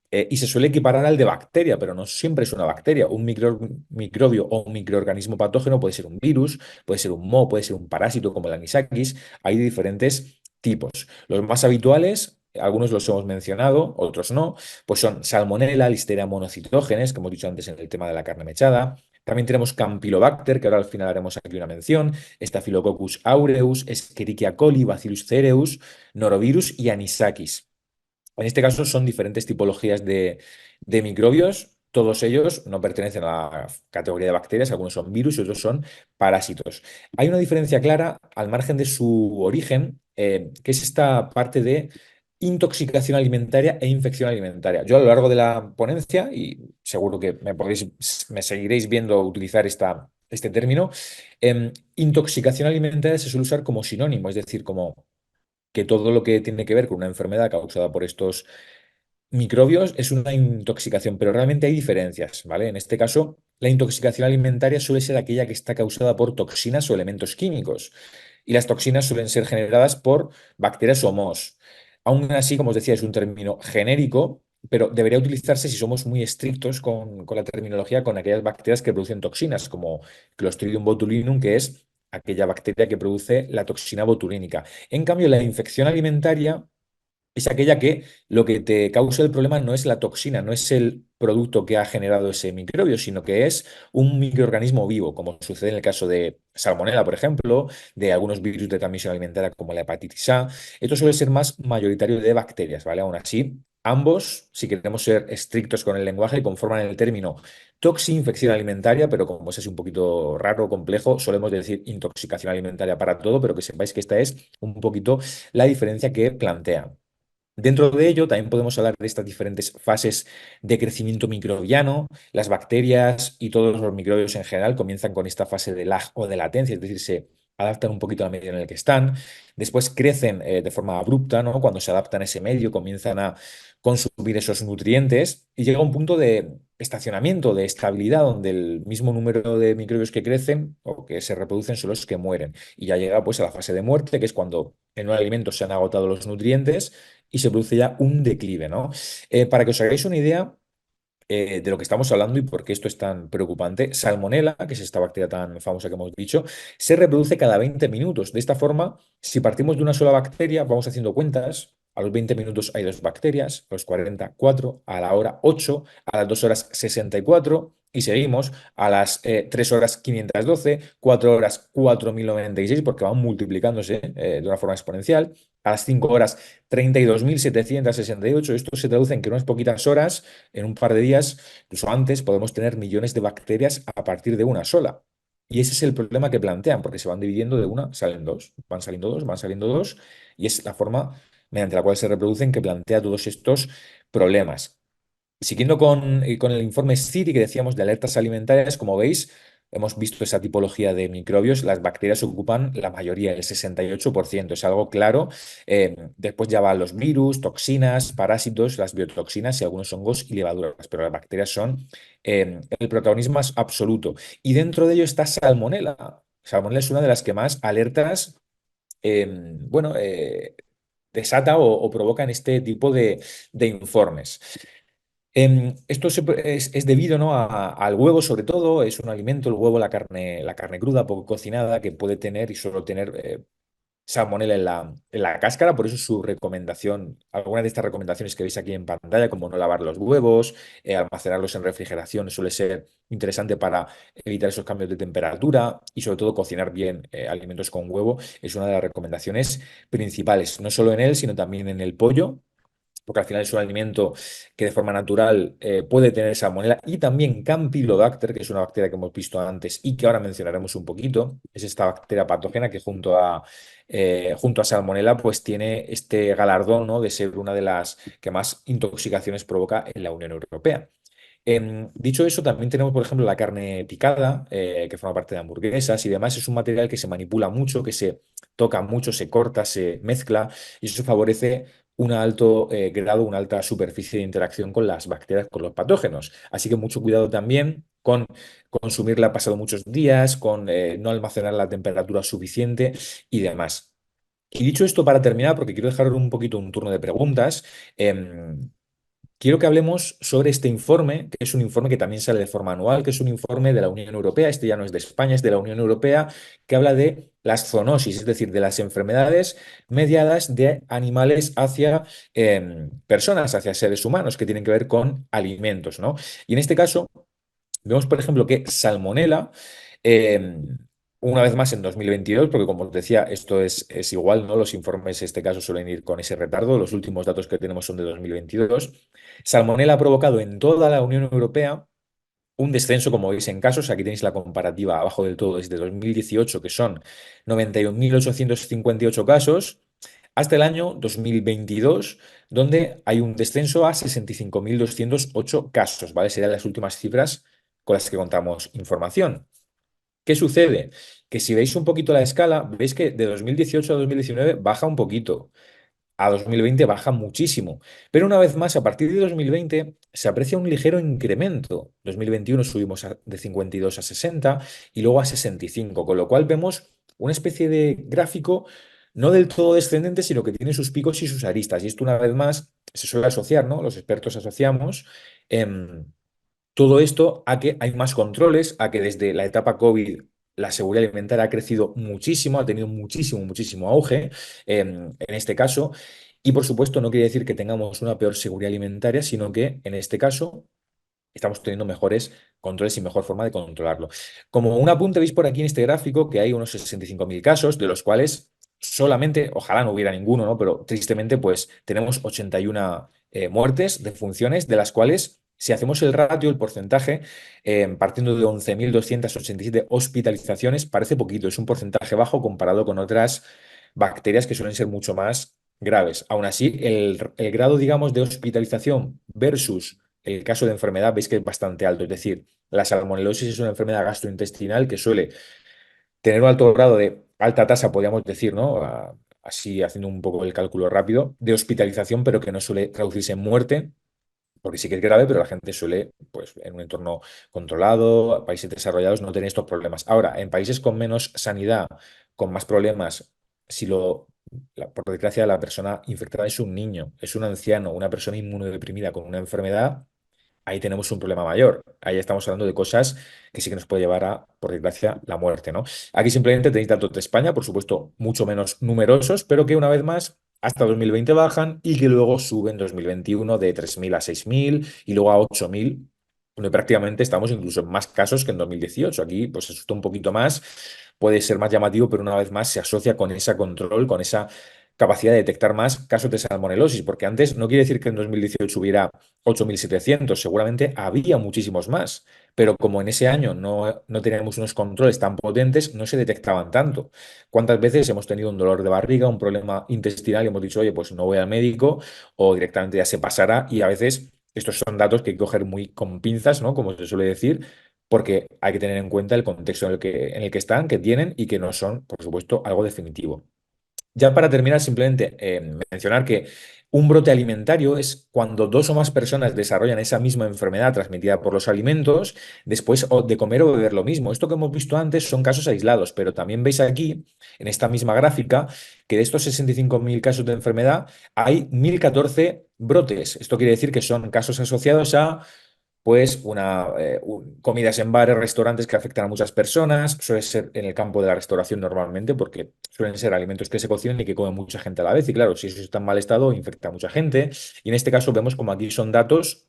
y se suele equiparar al de bacteria, pero no siempre es una bacteria. Un microbio o un microorganismo patógeno puede ser un virus, puede ser un moho, puede ser un parásito como el anisakis. Hay de diferentes tipos. Los más habituales, algunos los hemos mencionado, otros no, pues son Salmonella, Listeria monocitógenes, que hemos dicho antes en el tema de la carne mechada, También tenemos Campylobacter, que ahora al final haremos aquí una mención, Staphylococcus aureus, Escherichia coli, Bacillus cereus, Norovirus y Anisakis. En este caso son diferentes tipologías de microbios. Todos ellos no pertenecen a la categoría de bacterias, algunos son virus y otros son parásitos. Hay una diferencia clara al margen de su origen, que es esta parte de intoxicación alimentaria e infección alimentaria. Yo a lo largo de la ponencia, y seguro que me seguiréis viendo utilizar este término, intoxicación alimentaria se suele usar como sinónimo, es decir, como que todo lo que tiene que ver con una enfermedad causada por estos microbios es una intoxicación, pero realmente hay diferencias, ¿vale? En este caso, la intoxicación alimentaria suele ser aquella que está causada por toxinas o elementos químicos, y las toxinas suelen ser generadas por bacterias o mohos. Aún así, como os decía, es un término genérico, pero debería utilizarse si somos muy estrictos con la terminología, con aquellas bacterias que producen toxinas, como Clostridium botulinum, que es aquella bacteria que produce la toxina botulínica. En cambio, la infección alimentaria es aquella que lo que te causa el problema no es la toxina, no es el producto que ha generado ese microbio, sino que es un microorganismo vivo, como sucede en el caso de Salmonella, por ejemplo, de algunos virus de transmisión alimentaria como la hepatitis A. Esto suele ser más mayoritario de bacterias, ¿vale? Aún así, ambos, si queremos ser estrictos con el lenguaje, conforman el término toxinfección alimentaria, pero como es así un poquito raro o complejo, solemos decir intoxicación alimentaria para todo, pero que sepáis que esta es un poquito la diferencia que plantea. Dentro de ello, también podemos hablar de estas diferentes fases de crecimiento microbiano. Las bacterias y todos los microbios en general comienzan con esta fase de lag o de latencia, es decir, se adaptan un poquito al medio en el que están. Después crecen de forma abrupta, ¿no? Cuando se adaptan a ese medio, comienzan a consumir esos nutrientes y llega un punto de estacionamiento, de estabilidad, donde el mismo número de microbios que crecen o que se reproducen son los que mueren. Y ya llega pues a la fase de muerte, que es cuando en un alimento se han agotado los nutrientes y se produce ya un declive, ¿no? Para que os hagáis una idea de lo que estamos hablando y por qué esto es tan preocupante, Salmonella, que es esta bacteria tan famosa que hemos dicho, se reproduce cada 20 minutos. De esta forma, si partimos de una sola bacteria, vamos haciendo cuentas. A los 20 minutos hay dos bacterias, a los 40, 4, a la hora 8, a las 2 horas 64 y seguimos a las 3 horas 512, 4 horas 4096 porque van multiplicándose de una forma exponencial, a las 5 horas 32.768. Esto se traduce en que en unas poquitas horas, en un par de días, incluso antes, podemos tener millones de bacterias a partir de una sola. Y ese es el problema que plantean, porque se van dividiendo de una, salen dos, van saliendo dos, y es la forma mediante la cual se reproducen que plantea todos estos problemas. Siguiendo con el informe CITI que decíamos de alertas alimentarias, como veis, hemos visto esa tipología de microbios. Las bacterias ocupan la mayoría, el 68%. Es algo claro. Después ya van los virus, toxinas, parásitos, las biotoxinas y algunos hongos y levaduras. Pero las bacterias son el protagonismo más absoluto. Y dentro de ello está Salmonella. Salmonella es una de las que más alertas, bueno, desata o provoca en este tipo de informes. Esto es debido, ¿no? Al huevo, sobre todo, es un alimento, el huevo, la carne cruda, poco cocinada, que puede tener y suele tener salmonela en la cáscara, por eso su recomendación, algunas de estas recomendaciones que veis aquí en pantalla, como no lavar los huevos, almacenarlos en refrigeración, suele ser interesante para evitar esos cambios de temperatura y sobre todo cocinar bien alimentos con huevo, es una de las recomendaciones principales, no solo en él, sino también en el pollo porque al final es un alimento que de forma natural puede tener salmonela y también Campylobacter, que es una bacteria que hemos visto antes y que ahora mencionaremos un poquito, es esta bacteria patógena que junto a Salmonella pues tiene este galardón, ¿no? De ser una de las que más intoxicaciones provoca en la Unión Europea. Dicho eso, también tenemos, por ejemplo, la carne picada, que forma parte de hamburguesas y demás. Es un material que se manipula mucho, que se toca mucho, se corta, se mezcla y eso favorece un alto grado, una alta superficie de interacción con las bacterias, con los patógenos. Así que mucho cuidado también con consumirla pasado muchos días, con no almacenar la temperatura suficiente y demás. Y dicho esto, para terminar, porque quiero dejar un poquito un turno de preguntas, quiero que hablemos sobre este informe, que es un informe que también sale de forma anual, que es un informe de la Unión Europea, este ya no es de España, es de la Unión Europea, que habla de las zoonosis, es decir, de las enfermedades mediadas de animales hacia personas, hacia seres humanos, que tienen que ver con alimentos, ¿no? Y en este caso vemos, por ejemplo, que Salmonella, eh, una vez más en 2022, porque como os decía, esto es igual, ¿no? Los informes en este caso suelen ir con ese retardo, los últimos datos que tenemos son de 2022. Salmonella ha provocado en toda la Unión Europea un descenso, como veis en casos, aquí tenéis la comparativa abajo del todo desde 2018, que son 91.858 casos, hasta el año 2022, donde hay un descenso a 65.208 casos, ¿vale? Serían las últimas cifras con las que contamos información. ¿Qué sucede? Que si veis un poquito la escala, veis que de 2018 a 2019 baja un poquito, a 2020 baja muchísimo. Pero una vez más, a partir de 2020 se aprecia un ligero incremento. 2021 subimos de 52 a 60 y luego a 65, con lo cual vemos una especie de gráfico no del todo descendente, sino que tiene sus picos y sus aristas. Y esto una vez más se suele asociar, ¿no? Los expertos asociamos. em, Todo esto a que hay más controles, a que desde la etapa COVID la seguridad alimentaria ha crecido muchísimo, ha tenido muchísimo, muchísimo auge en este caso. Y por supuesto no quiere decir que tengamos una peor seguridad alimentaria, sino que en este caso estamos teniendo mejores controles y mejor forma de controlarlo. Como un apunte, veis por aquí en este gráfico que hay unos 65.000 casos, de los cuales solamente, ojalá no hubiera ninguno, ¿no? Pero tristemente, pues tenemos 81 muertes de funciones, de las cuales, si hacemos el ratio, el porcentaje, partiendo de 11.287 hospitalizaciones, parece poquito, es un porcentaje bajo comparado con otras bacterias que suelen ser mucho más graves. Aún así, el grado, digamos, de hospitalización versus el caso de enfermedad veis que es bastante alto. Es decir, la salmonelosis es una enfermedad gastrointestinal que suele tener un alto grado de alta tasa, podríamos decir, ¿no? Así haciendo un poco el cálculo rápido, de hospitalización, pero que no suele traducirse en muerte, porque sí que es grave, pero la gente suele, pues, en un entorno controlado, países desarrollados, no tener estos problemas. Ahora, en países con menos sanidad, con más problemas, si por desgracia, la persona infectada es un niño, es un anciano, una persona inmunodeprimida con una enfermedad, ahí tenemos un problema mayor. Ahí estamos hablando de cosas que sí que nos puede llevar a, por desgracia, la muerte, ¿no? Aquí simplemente tenéis datos de España, por supuesto, mucho menos numerosos, pero que una vez más hasta 2020 bajan y que luego suben 2021 de 3.000 a 6.000 y luego a 8.000, donde prácticamente estamos incluso en más casos que en 2018. Aquí pues se asusta un poquito más, puede ser más llamativo, pero una vez más se asocia con ese control, con esa capacidad de detectar más casos de salmonelosis, porque antes no quiere decir que en 2018 hubiera 8.700 seguramente había muchísimos más, pero como en ese año no teníamos unos controles tan potentes, no se detectaban tanto. ¿Cuántas veces hemos tenido un dolor de barriga, un problema intestinal y hemos dicho, oye, pues no voy al médico o directamente ya se pasará? Y a veces estos son datos que hay que coger muy con pinzas, ¿no? Como se suele decir, porque hay que tener en cuenta el contexto en el que están, que tienen y que no son, por supuesto, algo definitivo. Ya para terminar, simplemente mencionar que un brote alimentario es cuando dos o más personas desarrollan esa misma enfermedad transmitida por los alimentos después de comer o beber lo mismo. Esto que hemos visto antes son casos aislados, pero también veis aquí, en esta misma gráfica, que de estos 65.000 casos de enfermedad hay 1.014 brotes. Esto quiere decir que son casos asociados a pues comidas en bares, restaurantes que afectan a muchas personas, suele ser en el campo de la restauración normalmente, porque suelen ser alimentos que se cocinan y que come mucha gente a la vez, y claro, si eso está en mal estado, infecta a mucha gente, y en este caso vemos como aquí son datos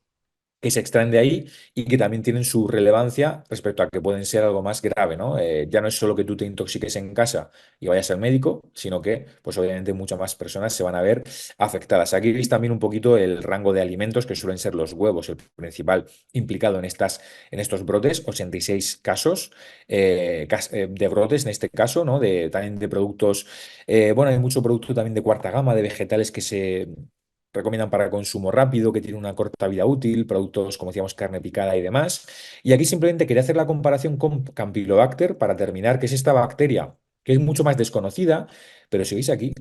que se extraen de ahí y que también tienen su relevancia respecto a que pueden ser algo más grave, ¿no? Ya no es solo que tú te intoxiques en casa y vayas al médico, sino que, pues obviamente muchas más personas se van a ver afectadas. Aquí veis también un poquito el rango de alimentos que suelen ser los huevos, el principal implicado en estos brotes, 86 casos de brotes en este caso, ¿no? También de productos, bueno, hay mucho producto también de cuarta gama, de vegetales que se recomiendan para consumo rápido, que tiene una corta vida útil, productos como decíamos carne picada y demás. Y aquí simplemente quería hacer la comparación con Campylobacter para terminar, que es esta bacteria que es mucho más desconocida, pero si veis aquí,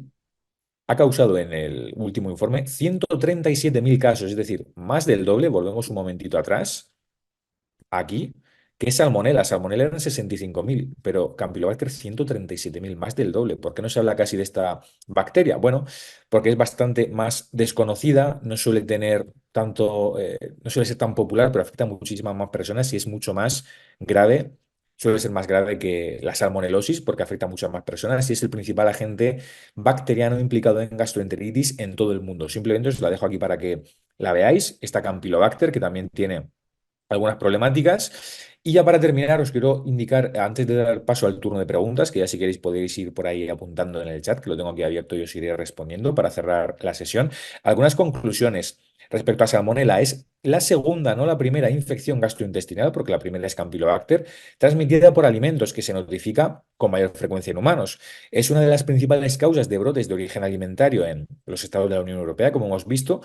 ha causado en el último informe 137.000 casos, es decir, más del doble, volvemos un momentito atrás, aquí, que es Salmonella. Salmonella eran 65.000, pero Campylobacter 137.000, más del doble. ¿Por qué no se habla casi de esta bacteria? Bueno, porque es bastante más desconocida, no suele tener tanto, no suele ser tan popular, pero afecta a muchísimas más personas y es mucho más grave. Suele ser más grave que la salmonelosis porque afecta a muchas más personas y es el principal agente bacteriano implicado en gastroenteritis en todo el mundo. Simplemente os la dejo aquí para que la veáis. Esta Campylobacter, que también tiene algunas problemáticas. Y ya para terminar, os quiero indicar, antes de dar paso al turno de preguntas, que ya si queréis podéis ir por ahí apuntando en el chat, que lo tengo aquí abierto y os iré respondiendo para cerrar la sesión. Algunas conclusiones respecto a Salmonella. Es la segunda, no la primera infección gastrointestinal, porque la primera es Campylobacter, transmitida por alimentos que se notifica con mayor frecuencia en humanos. Es una de las principales causas de brotes de origen alimentario en los estados de la Unión Europea, como hemos visto.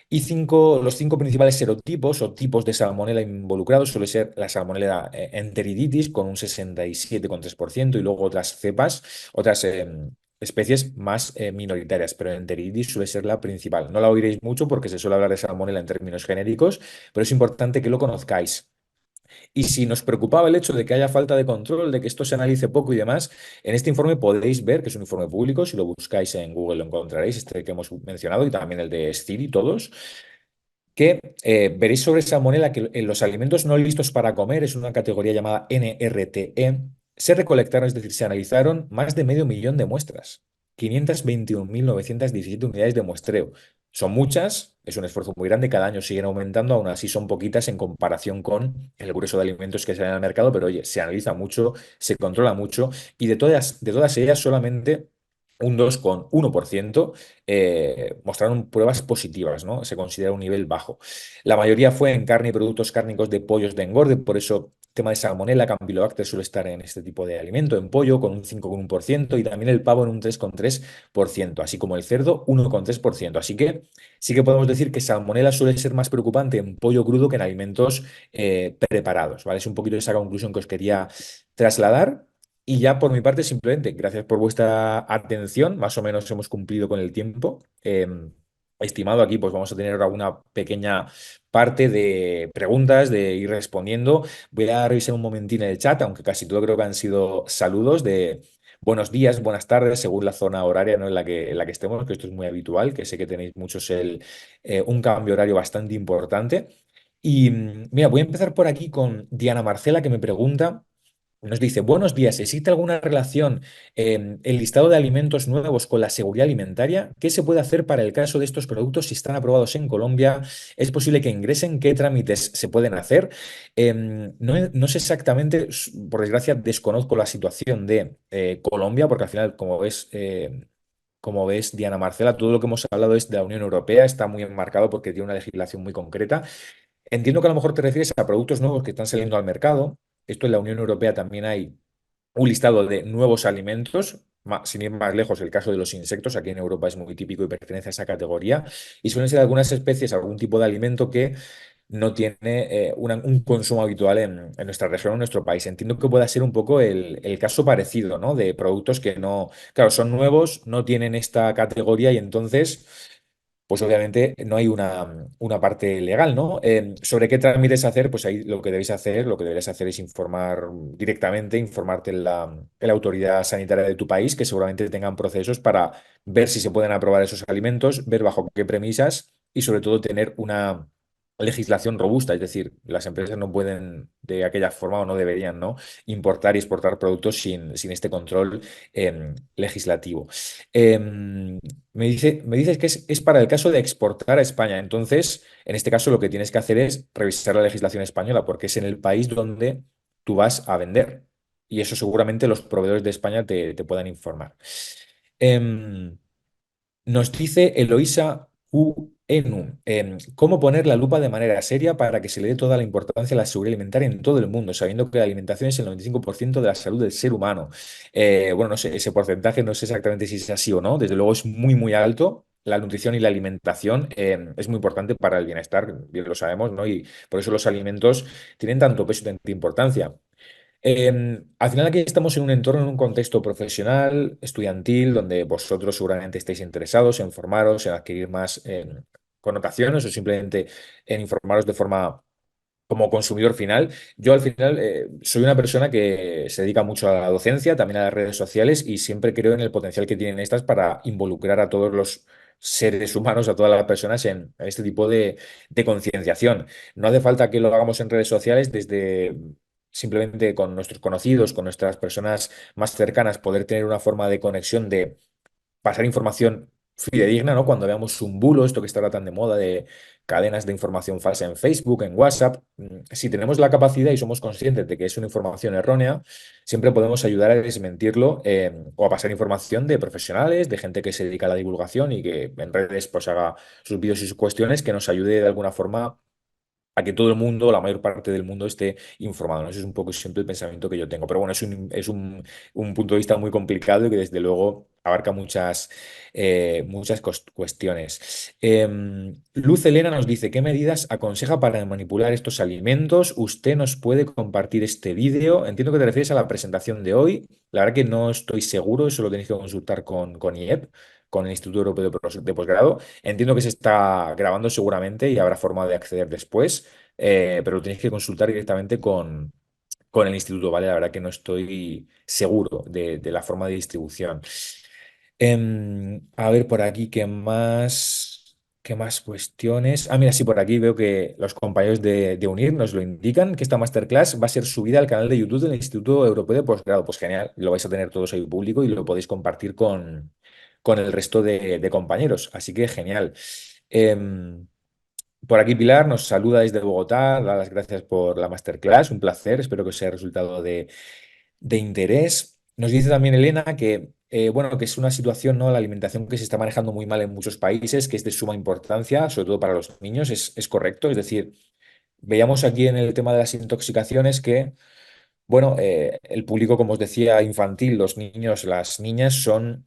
Y los cinco principales serotipos o tipos de salmonela involucrados suele ser la salmonela enteriditis con un 67,3% y luego otras cepas, otras especies más minoritarias, pero enteriditis suele ser la principal. No la oiréis mucho porque se suele hablar de salmonela en términos genéricos, pero es importante que lo conozcáis. Y si nos preocupaba el hecho de que haya falta de control, de que esto se analice poco y demás, en este informe podéis ver que es un informe público, si lo buscáis en Google lo encontraréis, este que hemos mencionado y también el de Stiri, todos que veréis sobre salmonela que en los alimentos no listos para comer, es una categoría llamada NRTE, se recolectaron, es decir, se analizaron más de medio millón de muestras, 521.917 unidades de muestreo. Son muchas, es un esfuerzo muy grande, cada año siguen aumentando, aún así son poquitas en comparación con el grueso de alimentos que salen al mercado, pero oye, se analiza mucho, se controla mucho y de todas ellas solamente un 2,1% mostraron pruebas positivas, ¿no? Se considera un nivel bajo. La mayoría fue en carne y productos cárnicos de pollos de engorde, por eso el tema de salmonella, Campylobacter suele estar en este tipo de alimento, en pollo con un 5,1% y también el pavo en un 3,3%, así como el cerdo 1,3%. Así que sí que podemos decir que salmonella suele ser más preocupante en pollo crudo que en alimentos preparados, ¿vale? Es un poquito esa conclusión que os quería trasladar. Y ya por mi parte, simplemente, gracias por vuestra atención. Más o menos hemos cumplido con el tiempo. Estimado, aquí pues vamos a tener ahora una pequeña parte de preguntas, de ir respondiendo. Voy a revisar un momentín el chat, aunque casi todo creo que han sido saludos de buenos días, buenas tardes, según la zona horaria, ¿no? en la que estemos, que esto es muy habitual, que sé que tenéis muchos un cambio horario bastante importante. Y mira, voy a empezar por aquí con Diana Marcela, que me pregunta. Nos dice, buenos días, ¿existe alguna relación el listado de alimentos nuevos con la seguridad alimentaria? ¿Qué se puede hacer para el caso de estos productos si están aprobados en Colombia? ¿Es posible que ingresen? ¿Qué trámites se pueden hacer? No sé exactamente, por desgracia, desconozco la situación de Colombia, porque al final, como ves, Diana Marcela, todo lo que hemos hablado es de la Unión Europea, está muy enmarcado porque tiene una legislación muy concreta. Entiendo que a lo mejor te refieres a productos nuevos que están saliendo al mercado. Esto en la Unión Europea también hay un listado de nuevos alimentos, sin ir más lejos, el caso de los insectos, aquí en Europa es muy típico y pertenece a esa categoría, y suelen ser algunas especies, algún tipo de alimento que no tiene un consumo habitual en nuestra región, en nuestro país. Entiendo que pueda ser un poco el caso parecido, ¿no? De productos que no, claro, son nuevos, no tienen esta categoría y entonces pues obviamente no hay una parte legal, ¿no? ¿Sobre qué trámites hacer? Pues ahí lo que deberías hacer es informar directamente, informarte en la autoridad sanitaria de tu país, que seguramente tengan procesos para ver si se pueden aprobar esos alimentos, ver bajo qué premisas y sobre todo tener una legislación robusta, es decir, las empresas no pueden de aquella forma o no deberían, ¿no? Importar y exportar productos sin este control legislativo. Em, me dices que es para el caso de exportar a España. Entonces, en este caso, lo que tienes que hacer es revisar la legislación española, porque es en el país donde tú vas a vender. Y eso seguramente los proveedores de España te puedan informar. Em, Nos dice Eloisa Uenu, ¿cómo poner la lupa de manera seria para que se le dé toda la importancia a la seguridad alimentaria en todo el mundo, sabiendo que la alimentación es el 95% de la salud del ser humano? Bueno, no sé, ese porcentaje no sé exactamente si es así o no, desde luego es muy, muy alto. La nutrición y la alimentación es muy importante para el bienestar, bien lo sabemos, ¿no? Y por eso los alimentos tienen tanto peso y tanta importancia. Al final aquí estamos en un entorno, en un contexto profesional, estudiantil, donde vosotros seguramente estáis interesados en formaros, en adquirir más connotaciones o simplemente en informaros de forma como consumidor final. Yo al final soy una persona que se dedica mucho a la docencia, también a las redes sociales y siempre creo en el potencial que tienen estas para involucrar a todos los seres humanos, a todas las personas en este tipo de concienciación. No hace falta que lo hagamos en redes sociales desde simplemente con nuestros conocidos, con nuestras personas más cercanas, poder tener una forma de conexión, de pasar información fidedigna, ¿no? Cuando veamos un bulo, esto que está ahora tan de moda de cadenas de información falsa en Facebook, en WhatsApp, si tenemos la capacidad y somos conscientes de que es una información errónea, siempre podemos ayudar a desmentirlo o a pasar información de profesionales, de gente que se dedica a la divulgación y que en redes pues haga sus vídeos y sus cuestiones que nos ayude de alguna forma a que todo el mundo, la mayor parte del mundo, esté informado, ¿no? Ese es un poco siempre el pensamiento que yo tengo. Pero bueno, es un punto de vista muy complicado y que desde luego abarca muchas cuestiones. Luz Elena nos dice, ¿qué medidas aconseja para manipular estos alimentos? ¿Usted nos puede compartir este vídeo? Entiendo que te refieres a la presentación de hoy. La verdad que no estoy seguro, eso lo tenéis que consultar con IEP, con el Instituto Europeo de Posgrado. Entiendo que se está grabando seguramente y habrá forma de acceder después, pero lo tenéis que consultar directamente con el instituto, ¿vale? La verdad que no estoy seguro de la forma de distribución. A ver, por aquí, ¿qué más cuestiones? Ah, mira, sí, por aquí veo que los compañeros de UNIR nos lo indican, que esta masterclass va a ser subida al canal de YouTube del Instituto Europeo de Posgrado. Pues genial, lo vais a tener todos ahí público y lo podéis compartir con el resto de compañeros. Así que genial. Em, por aquí Pilar nos saluda desde Bogotá, da las gracias por la masterclass, un placer, espero que os sea resultado de interés. Nos dice también Elena que, bueno, que es una situación, ¿no? La alimentación que se está manejando muy mal en muchos países, que es de suma importancia, sobre todo para los niños, es correcto. Es decir, veíamos aquí en el tema de las intoxicaciones que bueno, el público, como os decía, infantil, los niños, las niñas son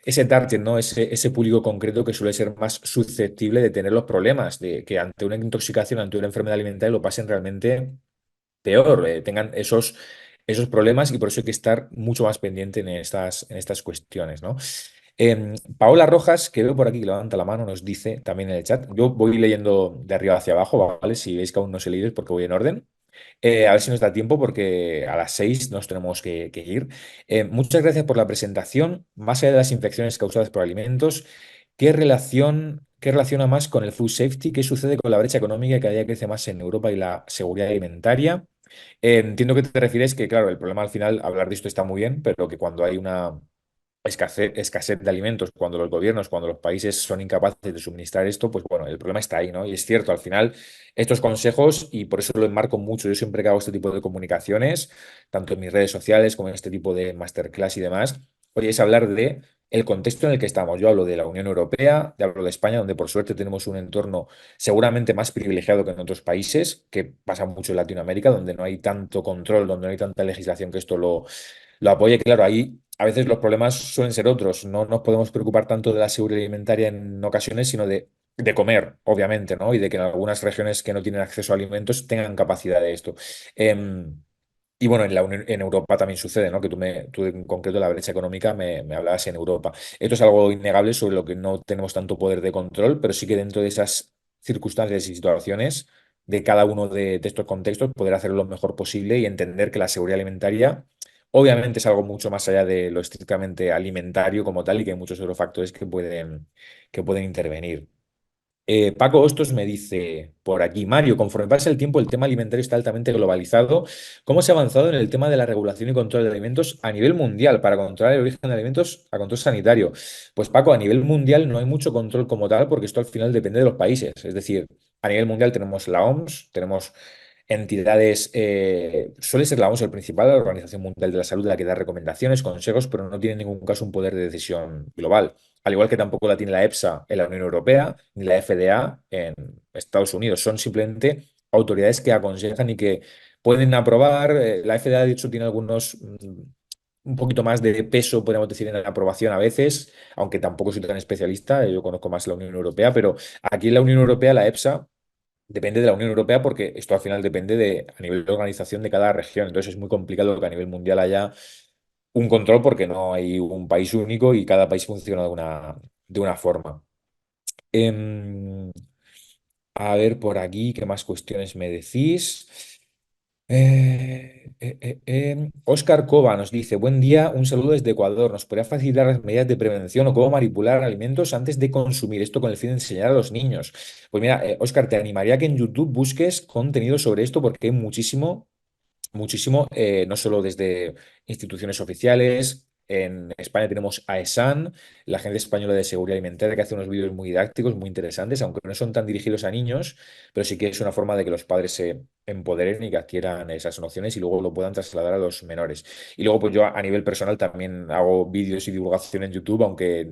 ese target, ¿no? Ese público concreto que suele ser más susceptible de tener los problemas, de que ante una intoxicación, ante una enfermedad alimentaria lo pasen realmente peor, tengan esos problemas y por eso hay que estar mucho más pendiente en estas cuestiones, ¿no? Paola Rojas, que veo por aquí que levanta la mano, nos dice también en el chat, yo voy leyendo de arriba hacia abajo, ¿vale? Si veis que aún no se leído es porque voy en orden. A ver si nos da tiempo porque a las 6 nos tenemos que ir. Muchas gracias por la presentación. Más allá de las infecciones causadas por alimentos, ¿qué relaciona más con el food safety? ¿Qué sucede con la brecha económica que cada día crece más en Europa y la seguridad alimentaria? Entiendo que te refieres que, claro, el problema al final, hablar de esto está muy bien, pero que cuando hay una escasez de alimentos, cuando los gobiernos, cuando los países son incapaces de suministrar esto, pues bueno, el problema está ahí, ¿no? Y es cierto, al final, estos consejos, y por eso lo enmarco mucho, yo siempre que hago este tipo de comunicaciones, tanto en mis redes sociales como en este tipo de masterclass y demás, oye, es hablar de el contexto en el que estamos. Yo hablo de la Unión Europea, yo hablo de España, donde por suerte tenemos un entorno seguramente más privilegiado que en otros países, que pasa mucho en Latinoamérica, donde no hay tanto control, donde no hay tanta legislación que esto lo apoye. Claro, ahí a veces los problemas suelen ser otros. No nos podemos preocupar tanto de la seguridad alimentaria en ocasiones, sino de comer, obviamente, ¿no? Y de que en algunas regiones que no tienen acceso a alimentos tengan capacidad de esto. Em, y bueno, en Europa también sucede, ¿no? Que tú en concreto la brecha económica me hablabas en Europa. Esto es algo innegable sobre lo que no tenemos tanto poder de control, pero sí que dentro de esas circunstancias y situaciones de cada uno de estos contextos poder hacerlo lo mejor posible y entender que la seguridad alimentaria obviamente es algo mucho más allá de lo estrictamente alimentario como tal y que hay muchos otros factores que pueden intervenir. Paco Hostos me dice por aquí, Mario, conforme pasa el tiempo, el tema alimentario está altamente globalizado. ¿Cómo se ha avanzado en el tema de la regulación y control de alimentos a nivel mundial para controlar el origen de alimentos a control sanitario? Pues Paco, a nivel mundial no hay mucho control como tal porque esto al final depende de los países. Es decir, a nivel mundial tenemos la OMS, tenemos entidades, suele ser la OMS el principal, la Organización Mundial de la Salud, la que da recomendaciones, consejos, pero no tiene en ningún caso un poder de decisión global. Al igual que tampoco la tiene la EFSA en la Unión Europea, ni la FDA en Estados Unidos. Son simplemente autoridades que aconsejan y que pueden aprobar. La FDA, de hecho, tiene un poquito más de peso, podríamos decir, en la aprobación a veces, aunque tampoco soy tan especialista. Yo conozco más la Unión Europea, pero aquí en la Unión Europea, la EFSA depende de la Unión Europea porque esto al final depende a nivel de organización de cada región. Entonces es muy complicado que a nivel mundial haya un control porque no hay un país único y cada país funciona de una forma. Em, a ver por aquí, ¿qué más cuestiones me decís? Óscar Cova nos dice, buen día, un saludo desde Ecuador. ¿Nos podría facilitar las medidas de prevención o cómo manipular alimentos antes de consumir? Esto con el fin de enseñar a los niños. Pues mira, Óscar, te animaría a que en YouTube busques contenido sobre esto porque hay muchísimo, muchísimo, no solo desde instituciones oficiales, En España tenemos AESAN, la Agencia Española de Seguridad Alimentaria, que hace unos vídeos muy didácticos, muy interesantes, aunque no son tan dirigidos a niños, pero sí que es una forma de que los padres se empoderen y que adquieran esas nociones y luego lo puedan trasladar a los menores. Y luego, pues yo a nivel personal también hago vídeos y divulgación en YouTube, aunque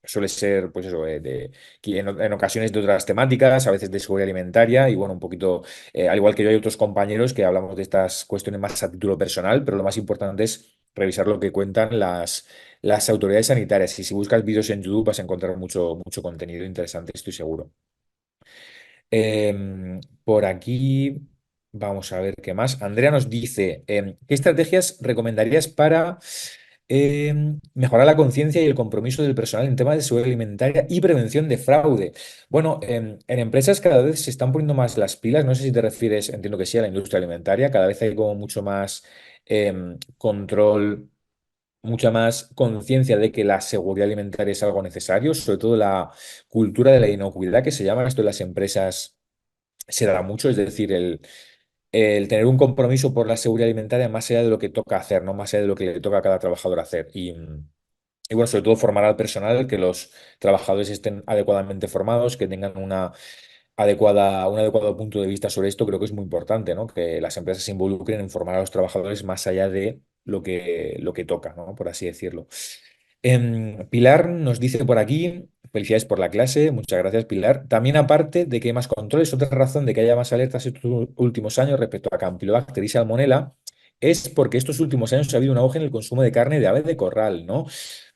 suele ser, pues eso, que en ocasiones de otras temáticas, a veces de seguridad alimentaria y bueno, un poquito, al igual que yo hay otros compañeros que hablamos de estas cuestiones más a título personal, pero lo más importante es revisar lo que cuentan las autoridades sanitarias. Y si buscas vídeos en YouTube vas a encontrar mucho contenido interesante, estoy seguro. Por aquí vamos a ver qué más. Andrea nos dice, ¿qué estrategias recomendarías para mejorar la conciencia y el compromiso del personal en temas de seguridad alimentaria y prevención de fraude? Bueno, en empresas cada vez se están poniendo más las pilas. No sé si te refieres, entiendo que sí, a la industria alimentaria. Cada vez hay como mucho más control, mucha más conciencia de que la seguridad alimentaria es algo necesario, sobre todo la cultura de la inocuidad que se llama esto en las empresas se da mucho, es decir, el tener un compromiso por la seguridad alimentaria más allá de lo que toca hacer, no más allá de lo que le toca a cada trabajador hacer. Y bueno, sobre todo formar al personal, que los trabajadores estén adecuadamente formados, que tengan un adecuado punto de vista sobre esto, creo que es muy importante, ¿no? Que las empresas se involucren en formar a los trabajadores más allá de lo que toca, ¿no? Por así decirlo. Pilar nos dice por aquí, felicidades por la clase, muchas gracias Pilar. También aparte de que hay más controles, otra razón de que haya más alertas estos últimos años respecto a Campylobacter y Salmonella es porque estos últimos años ha habido un auge en el consumo de carne de ave de corral, ¿no?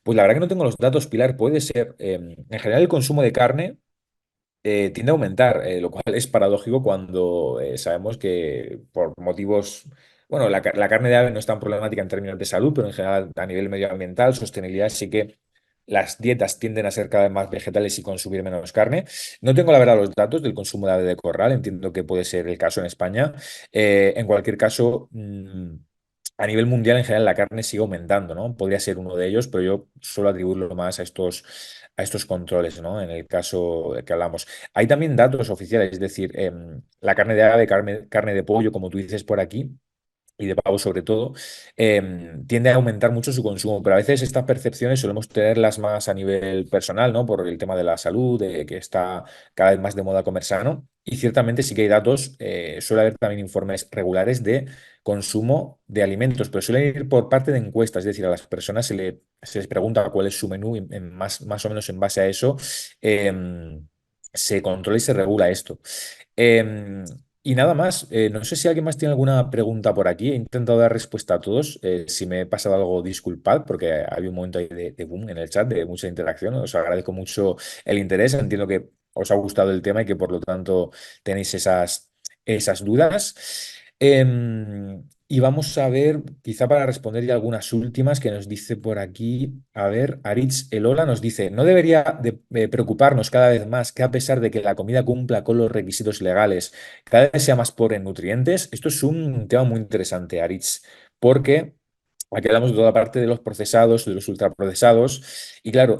Pues la verdad que no tengo los datos, Pilar, puede ser. En general el consumo de carne tiende a aumentar, lo cual es paradójico cuando sabemos que por motivos, bueno, la carne de ave no es tan problemática en términos de salud, pero en general a nivel medioambiental, sostenibilidad, sí que las dietas tienden a ser cada vez más vegetales y consumir menos carne. No tengo la verdad los datos del consumo de ave de corral, entiendo que puede ser el caso en España. En cualquier caso, a nivel mundial en general la carne sigue aumentando, ¿no? Podría ser uno de ellos, pero yo suelo atribuirlo más a estos controles, ¿no? En el caso que hablamos. Hay también datos oficiales, es decir, la carne de ave, carne de pollo, como tú dices por aquí, y de pavo sobre todo, tiende a aumentar mucho su consumo, pero a veces estas percepciones solemos tenerlas más a nivel personal, ¿no? Por el tema de la salud, de que está cada vez más de moda comer sano. Y ciertamente sí que hay datos, suele haber también informes regulares de consumo de alimentos, pero suelen ir por parte de encuestas, es decir, a las personas se les pregunta cuál es su menú y más o menos en base a eso se controla y se regula esto. Em, y nada más, no sé si alguien más tiene alguna pregunta por aquí. He intentado dar respuesta a todos. Si me he pasado algo, disculpad, porque había un momento ahí de boom en el chat, de mucha interacción. Os agradezco mucho el interés. Entiendo que os ha gustado el tema y que por lo tanto tenéis esas dudas. Y vamos a ver, quizá para responder ya algunas últimas que nos dice por aquí, a ver, Aritz Elola nos dice, no debería de preocuparnos cada vez más que a pesar de que la comida cumpla con los requisitos legales, cada vez sea más pobre en nutrientes. Esto es un tema muy interesante, Aritz, porque aquí hablamos de toda la parte de los procesados, de los ultraprocesados, y claro,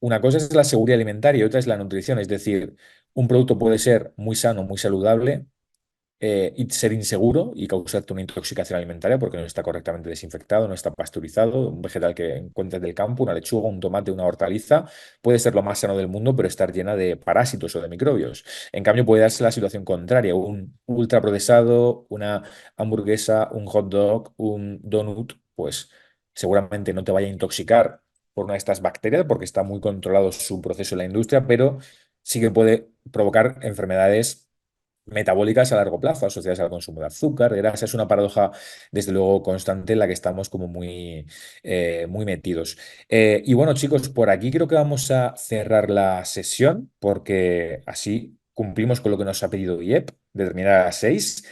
una cosa es la seguridad alimentaria y otra es la nutrición, es decir, un producto puede ser muy sano, muy saludable, y ser inseguro y causarte una intoxicación alimentaria porque no está correctamente desinfectado, no está pasteurizado. Un vegetal que encuentres del campo, una lechuga, un tomate, una hortaliza, puede ser lo más sano del mundo, pero estar llena de parásitos o de microbios. En cambio, puede darse la situación contraria, un ultraprocesado, una hamburguesa, un hot dog, un donut, pues seguramente no te vaya a intoxicar por una de estas bacterias porque está muy controlado su proceso en la industria, pero sí que puede provocar enfermedades metabólicas a largo plazo asociadas al consumo de azúcar, de grasa. Es una paradoja, desde luego, constante en la que estamos como muy metidos. Y bueno, chicos, por aquí creo que vamos a cerrar la sesión porque así cumplimos con lo que nos ha pedido IEP, de terminar a las 6.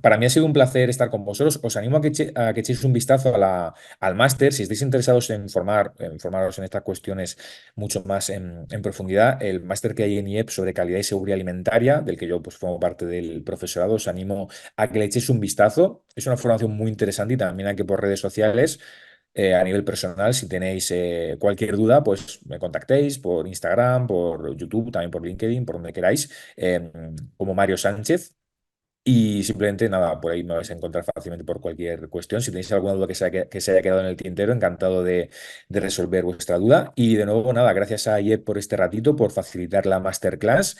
Para mí ha sido un placer estar con vosotros. Os animo a que echéis un vistazo al máster. Si estáis interesados en formaros en estas cuestiones mucho más en profundidad. El máster que hay en IEP sobre calidad y seguridad alimentaria, del que yo pues formo parte del profesorado, os animo a que le echéis un vistazo. Es una formación muy interesante y también aquí por redes sociales. A nivel personal, si tenéis cualquier duda, pues me contactéis por Instagram, por YouTube, también por LinkedIn, por donde queráis, como Mario Sánchez. Y simplemente nada, por ahí me vais a encontrar fácilmente por cualquier cuestión. Si tenéis alguna duda que se haya quedado en el tintero, encantado de resolver vuestra duda. Y de nuevo, nada, gracias a Iep por este ratito, por facilitar la masterclass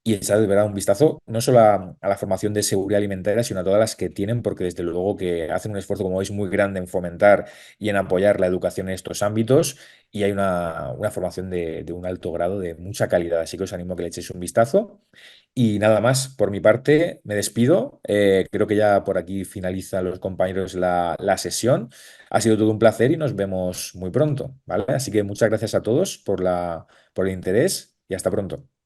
y echar de verdad un vistazo, no solo a la formación de seguridad alimentaria, sino a todas las que tienen, porque desde luego que hacen un esfuerzo, como veis, muy grande en fomentar y en apoyar la educación en estos ámbitos. Y hay una formación de un alto grado, de mucha calidad. Así que os animo a que le echéis un vistazo. Y nada más, por mi parte, me despido. Creo que ya por aquí finalizan los compañeros la sesión. Ha sido todo un placer y nos vemos muy pronto, ¿vale? Así que muchas gracias a todos por por el interés y hasta pronto.